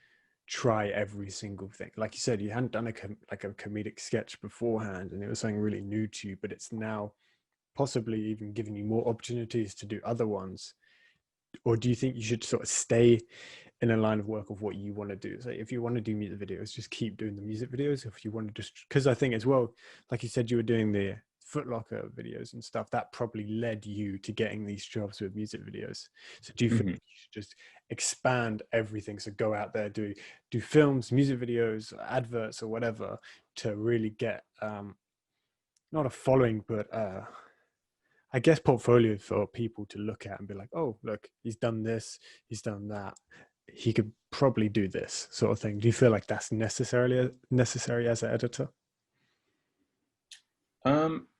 try every single thing? Like you said, you hadn't done like a comedic sketch beforehand, and it was something really new to you, but it's now possibly even giving you more opportunities to do other ones. Or do you think you should sort of stay in a line of work of what you want to do? So if you want to do music videos, just keep doing the music videos. If you want to just, because I think as well, like you said, you were doing the Foot Locker videos and stuff, that probably led you to getting these jobs with music videos. So do you feel Mhm. like you should just expand everything? So go out there, do films, music videos, adverts, or whatever, to really get not a following, but I guess portfolio for people to look at and be like, oh, look, he's done this, he's done that. He could probably do this sort of thing. Do you feel like that's necessary as an editor?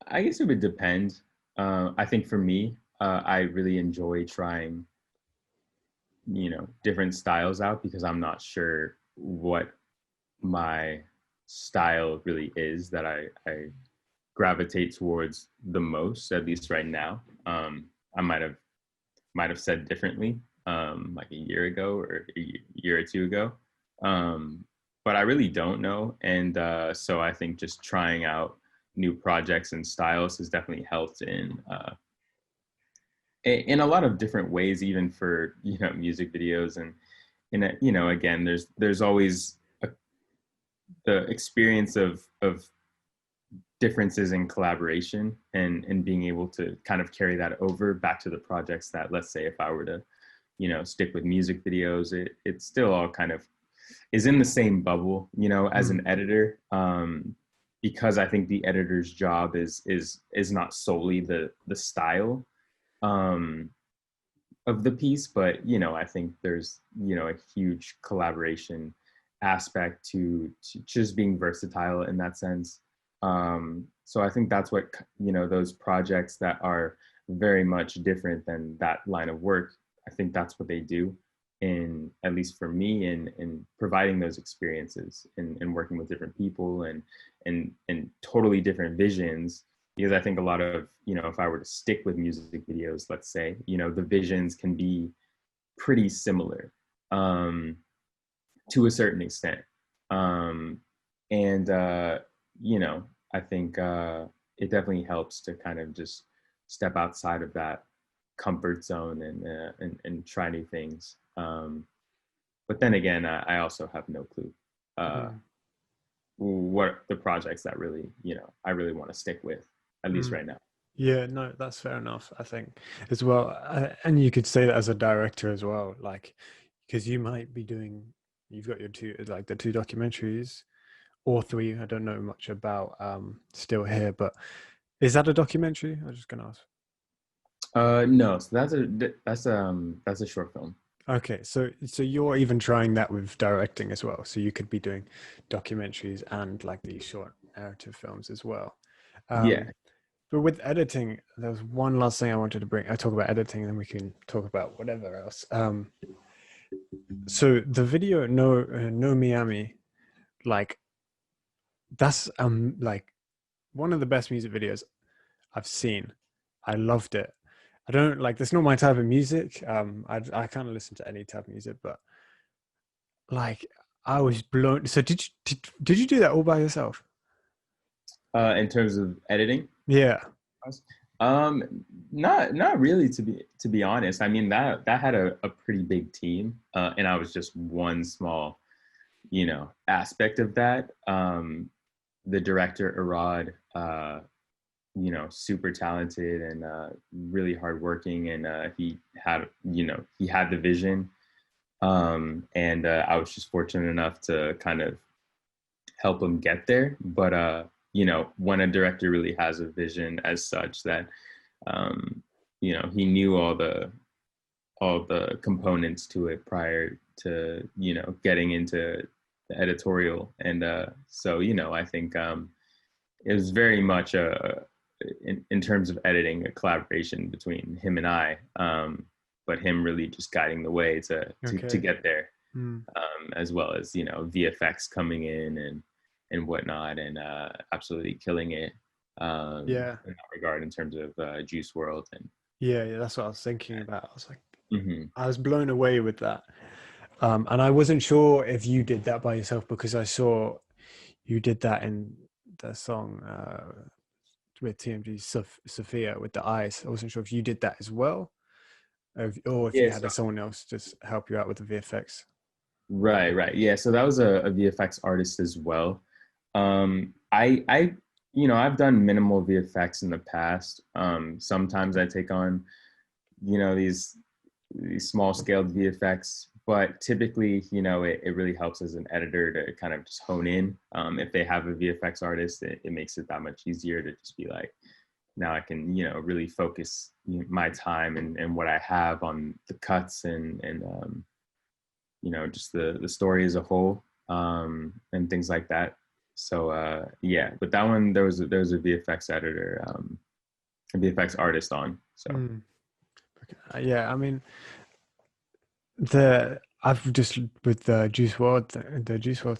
I guess it would depend. I think for me, I really enjoy trying, different styles out because I'm not sure what my style really is that I gravitate towards the most, at least right now. I might have said differently, like a year ago or a year or two ago. But I really don't know. And so I think just trying out new projects and styles has definitely helped in a lot of different ways, even for, music videos. And, again, there's always the experience of differences in collaboration and being able to kind of carry that over back to the projects that, let's say, if I were to, stick with music videos, it still all kind of is in the same bubble, as an editor, because I think the editor's job is not solely the style of the piece, but I think there's a huge collaboration aspect to just being versatile in that sense. So I think that's what those projects that are very much different than that line of work, I think that's what they do, in at least for me, in providing those experiences and working with different people and totally different visions. Because I think a lot of, if I were to stick with music videos, let's say, the visions can be pretty similar, to a certain extent. And I think it definitely helps to kind of just step outside of that comfort zone and try new things. But then again, I also have no clue what the projects that really, I really want to stick with, at least right now. Yeah, no, that's fair enough, I think, as well. And you could say that as a director as well, like, because you might be doing, you've got your two, like the two documentaries or three. I don't know much about Still Here, but is that a documentary? I was just gonna ask. No, so that's a short film. Okay, so you're even trying that with directing as well. So you could be doing documentaries and like these short narrative films as well. Yeah. But with editing, there was one last thing I wanted to bring. I talk about editing, and then we can talk about whatever else. So the video No Miami, like that's like one of the best music videos I've seen. I loved it. I don't like, that's not my type of music. I kind of listen to any type of music, but like I was blown. So did you do that all by yourself? In terms of editing, Yeah. um, not really, to be honest. I mean, that had a pretty big team, and I was just one small, aspect of that. The director Arad, super talented and really hardworking, and he had the vision, and I was just fortunate enough to kind of help him get there. But when a director really has a vision as such that, he knew all the components to it prior to getting into the editorial, and so I think it was very much in terms of editing, a collaboration between him and I, but him really just guiding the way to Okay. get there, Mm. as well as VFX coming in and whatnot, and absolutely killing it, Yeah. in that regard, in terms of Juice World and. Yeah. Yeah. That's what I was thinking about. I was like, Mhm. I was blown away with that. And I wasn't sure if you did that by yourself because I saw you did that in the song with TMG Sophia with the eyes. I wasn't sure if you did that as well, or if you Yeah. had someone else just help you out with the VFX. Right, right. Yeah, so that was a VFX artist as well. I I've done minimal VFX in the past. Sometimes I take on, these small scaled VFX, but typically, it really helps as an editor to kind of just hone in. If they have a VFX artist, it makes it that much easier to just be like, now I can, really focus my time and what I have on the cuts and just the story as a whole, and things like that. So yeah, but that one there was a VFX editor, a VFX artist on. So Mm. Okay. Yeah, I mean, the I've just with the the Juice World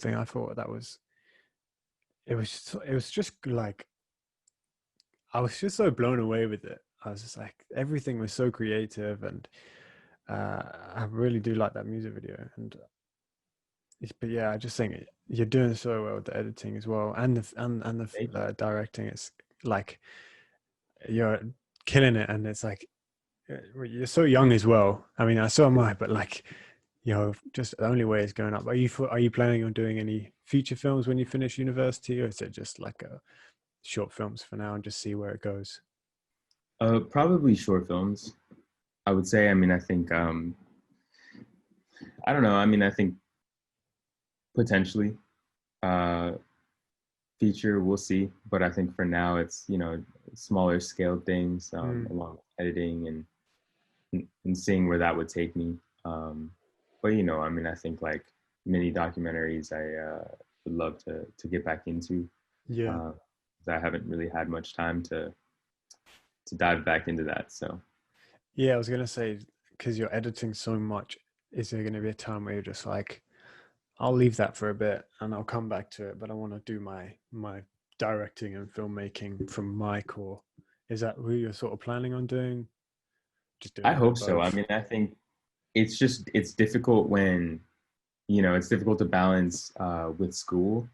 thing, I thought that was it was just like I was just so blown away with it. I was just like everything was so creative, and I really do like that music video. And but yeah, I just think you're doing so well with the editing as well, and thank the you. directing. It's like you're killing it, and it's like you're so young as well. I mean, so am I, but like just the only way is going up. Are you planning on doing any feature films when you finish university, or is it just like a short films for now and just see where it goes? Probably short films, I would say. I mean, I think I don't know. I mean, I think potentially uh, feature, we'll see. But I think for now, it's smaller scale things, Mm, along with editing and seeing where that would take me. But I mean, I think like mini documentaries, I would love to get back into. yeah. Uh, 'Cause I haven't really had much time to dive back into that. So Yeah, I was gonna say because you're editing so much, is there gonna be a time where you're just like, I'll leave that for a bit and I'll come back to it, but I want to do my directing and filmmaking from Mike, or is that who you're sort of planning on doing? Just doing I a bit of hope so. I both. mean, I think it's difficult when it's difficult to balance with school.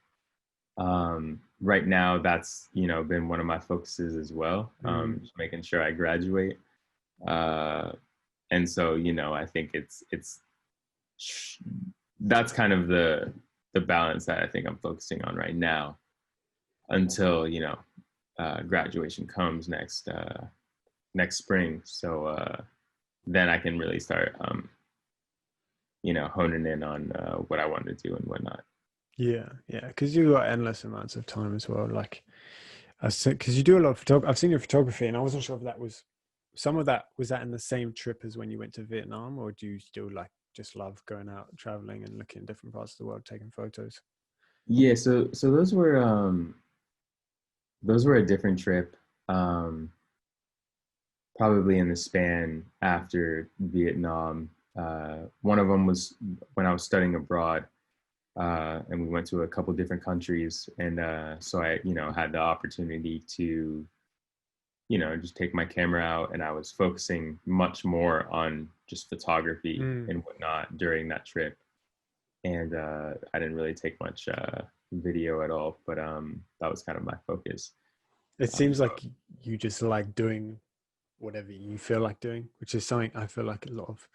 Right now, that's been one of my focuses as well. Mm, Just making sure I graduate. Uh, and so I think it's that's kind of the balance that I think I'm focusing on right now until graduation comes next spring. So then I can really start honing in on what I want to do and whatnot. yeah, yeah, because you got endless amounts of time as well. Like, because you do a lot of photography. I've seen your photography, and I wasn't sure if that was some of that was that in the same trip as when you went to Vietnam, or do you still like just love going out traveling and looking at different parts of the world, taking photos? Yeah, so those were a different trip. Um, Probably in the span after Vietnam. One of them was when I was studying abroad, and we went to a couple different countries, and so I, had the opportunity to, just take my camera out, and I was focusing much more on just photography Mm. and whatnot during that trip, and I didn't really take much video at all, but that was kind of my focus. It Um, seems like you just like doing whatever you feel like doing, which is something I feel like a lot of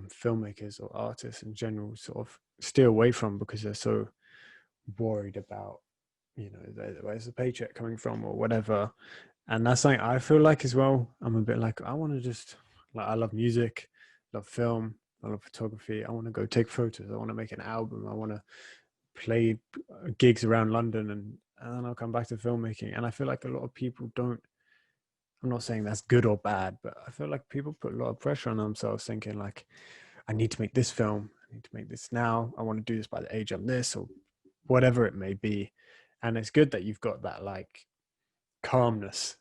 filmmakers or artists in general sort of steer away from because they're so worried about, where's the paycheck coming from or whatever. And that's something I feel like as well. I'm a bit like, I want to just, like, I love music, love film, I love photography. I want to go take photos. I want to make an album. I want to play gigs around London, and then I'll come back to filmmaking. And I feel like a lot of people don't. I'm not saying that's good or bad, but I feel like people put a lot of pressure on themselves, thinking like, I need to make this film. I need to make this now. I want to do this by the age I'm this, or whatever it may be. And it's good that you've got that like calmness.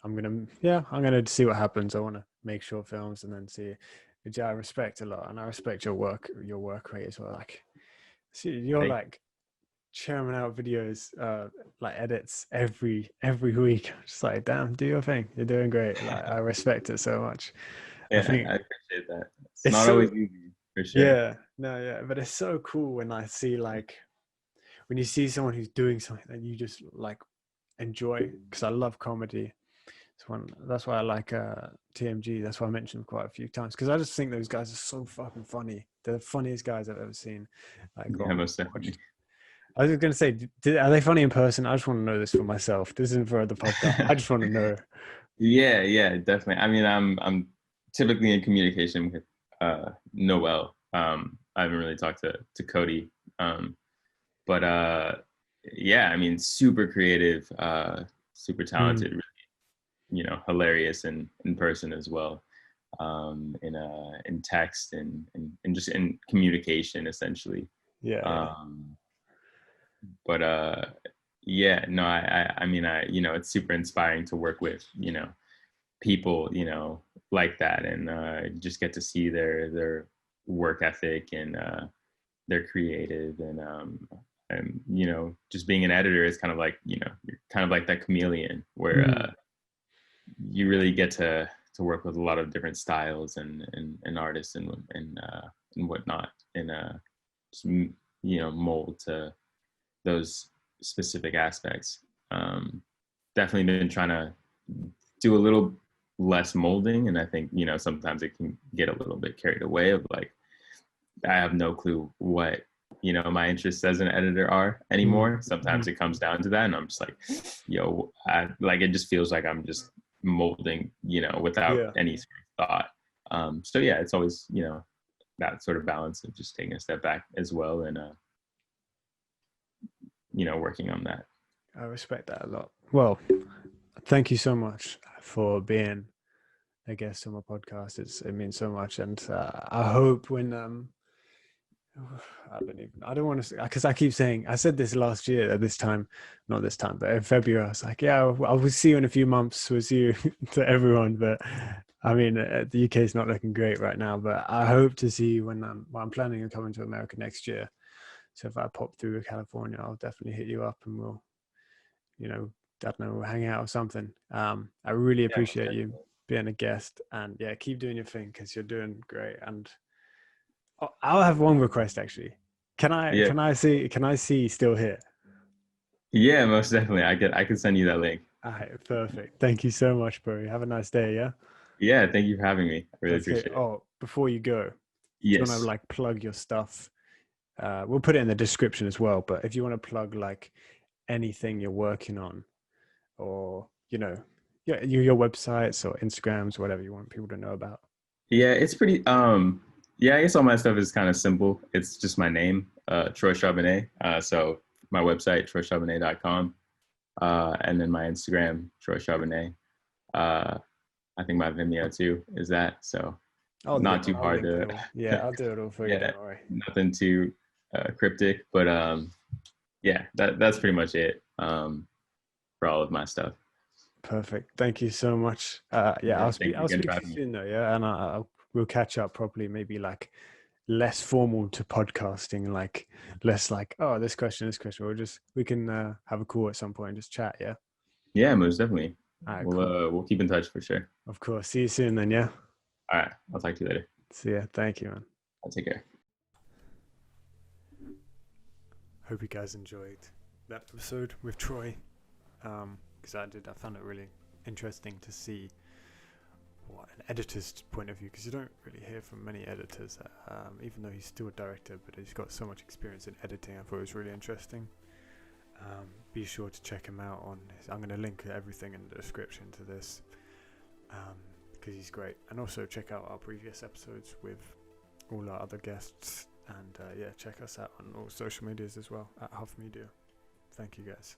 I'm gonna see what happens. I want to make short films and then see. Which I respect a lot, and I respect your work rate as well. Like, see, you're thank like churning out videos, like edits every week. I'm just like, damn, do your thing. You're doing great. Like, I respect it so much. I Yeah, think I appreciate that. It's it's not so always easy for sure. yeah, no, yeah, but it's so cool when I see like when you see someone who's doing something that you just like enjoy. Because I love comedy. It's one that's why I like TMG. That's why I mentioned them quite a few times because I just think those guys are so fucking funny. They're the funniest guys I've ever seen, like Yeah, or most watched. definitely. I was going to say, are they funny in person? I just want to know this for myself. This isn't for the podcast. I just want to know. Yeah, definitely. I mean, I'm typically in communication with Noel. I haven't really talked to Cody, but yeah, I mean, super creative, super Mm, talented, hilarious in person as well. In text and just in communication, essentially. yeah. Um, but yeah, no, I mean, it's super inspiring to work with, people, like that, and just get to see their work ethic, and they're creative, and just being an editor is kind of like, you're kind of like that chameleon where Mm, you really get to work with a lot of different styles and artists and whatnot, and just, mold to those specific aspects. Um, Definitely been trying to do a little less molding, and I think sometimes it can get a little bit carried away of like, I have no clue what my interests as an editor are mm, anymore. Sometimes it comes down to that, and I'm just like, like it just feels like I'm just molding, without yeah. any sort of thought. So yeah, it's always that sort of balance of just taking a step back as well, and working on that. I respect that a lot. Well, thank you so much for being a guest on my podcast. It means so much, and I hope when I don't even. I don't want to, because I keep saying. I said this last year at this time, not this time, but in February. I was like, "Yeah, I will see you in a few months. We'll see you to everyone." But I mean, the UK is not looking great right now. But I hope to see you when I'm planning on coming to America next year. So if I pop through California, I'll definitely hit you up, and we'll, you know, I don't know, we'll hang out or something. I really Yeah, most appreciate you definitely. being a guest, and yeah, keep doing your thing because you're doing great. And I'll have one request actually. Can I Yeah, can I see can I see still here? yeah, most definitely. I could send you that link. All right, perfect. Thank you so much, bro. Have a nice day, yeah? Yeah, thank you for having me. I really That's it. appreciate it. Oh, before you go, do you want to Yes. like plug your stuff? We'll put it in the description as well, but if you want to plug like anything you're working on or, your websites or Instagrams, whatever you want people to know about. Yeah, it's pretty. Yeah, I guess all my stuff is kind of simple. It's just my name, Troy Charbonnet. So my website, troycharbonnet.com, and then my Instagram, Troy Charbonnet. Uh, I think my Vimeo too is that. So I'll do not it. too I'll hard link it to. all. Yeah, I'll do it all for you. Yeah, Don't worry. nothing too cryptic, but yeah, that's pretty much it for all of my stuff. Perfect. Thank you so much. Yeah, Yeah, I'll thank speak. you I'll again speak for to you having me. soon, though. Yeah, and we'll catch up properly. Maybe like less formal to podcasting, like less like, oh, this question, this question. We can have a call at some point and just chat. Yeah. Yeah, most definitely. All right. We'll Cool. we'll keep in touch for sure. Of course. See you soon, then. Yeah. All right, I'll talk to you later. See ya. Thank you, man. I'll take care. Hope you guys enjoyed that episode with Troy. Because I found it really interesting to see what an editor's point of view, because you don't really hear from many editors, even though he's still a director, but he's got so much experience in editing. I thought it was really interesting. Be sure to check him out I'm going to link everything in the description to this, because he's great. And also check out our previous episodes with all our other guests, and yeah, check us out on all social medias as well at Huff Media. Thank you guys.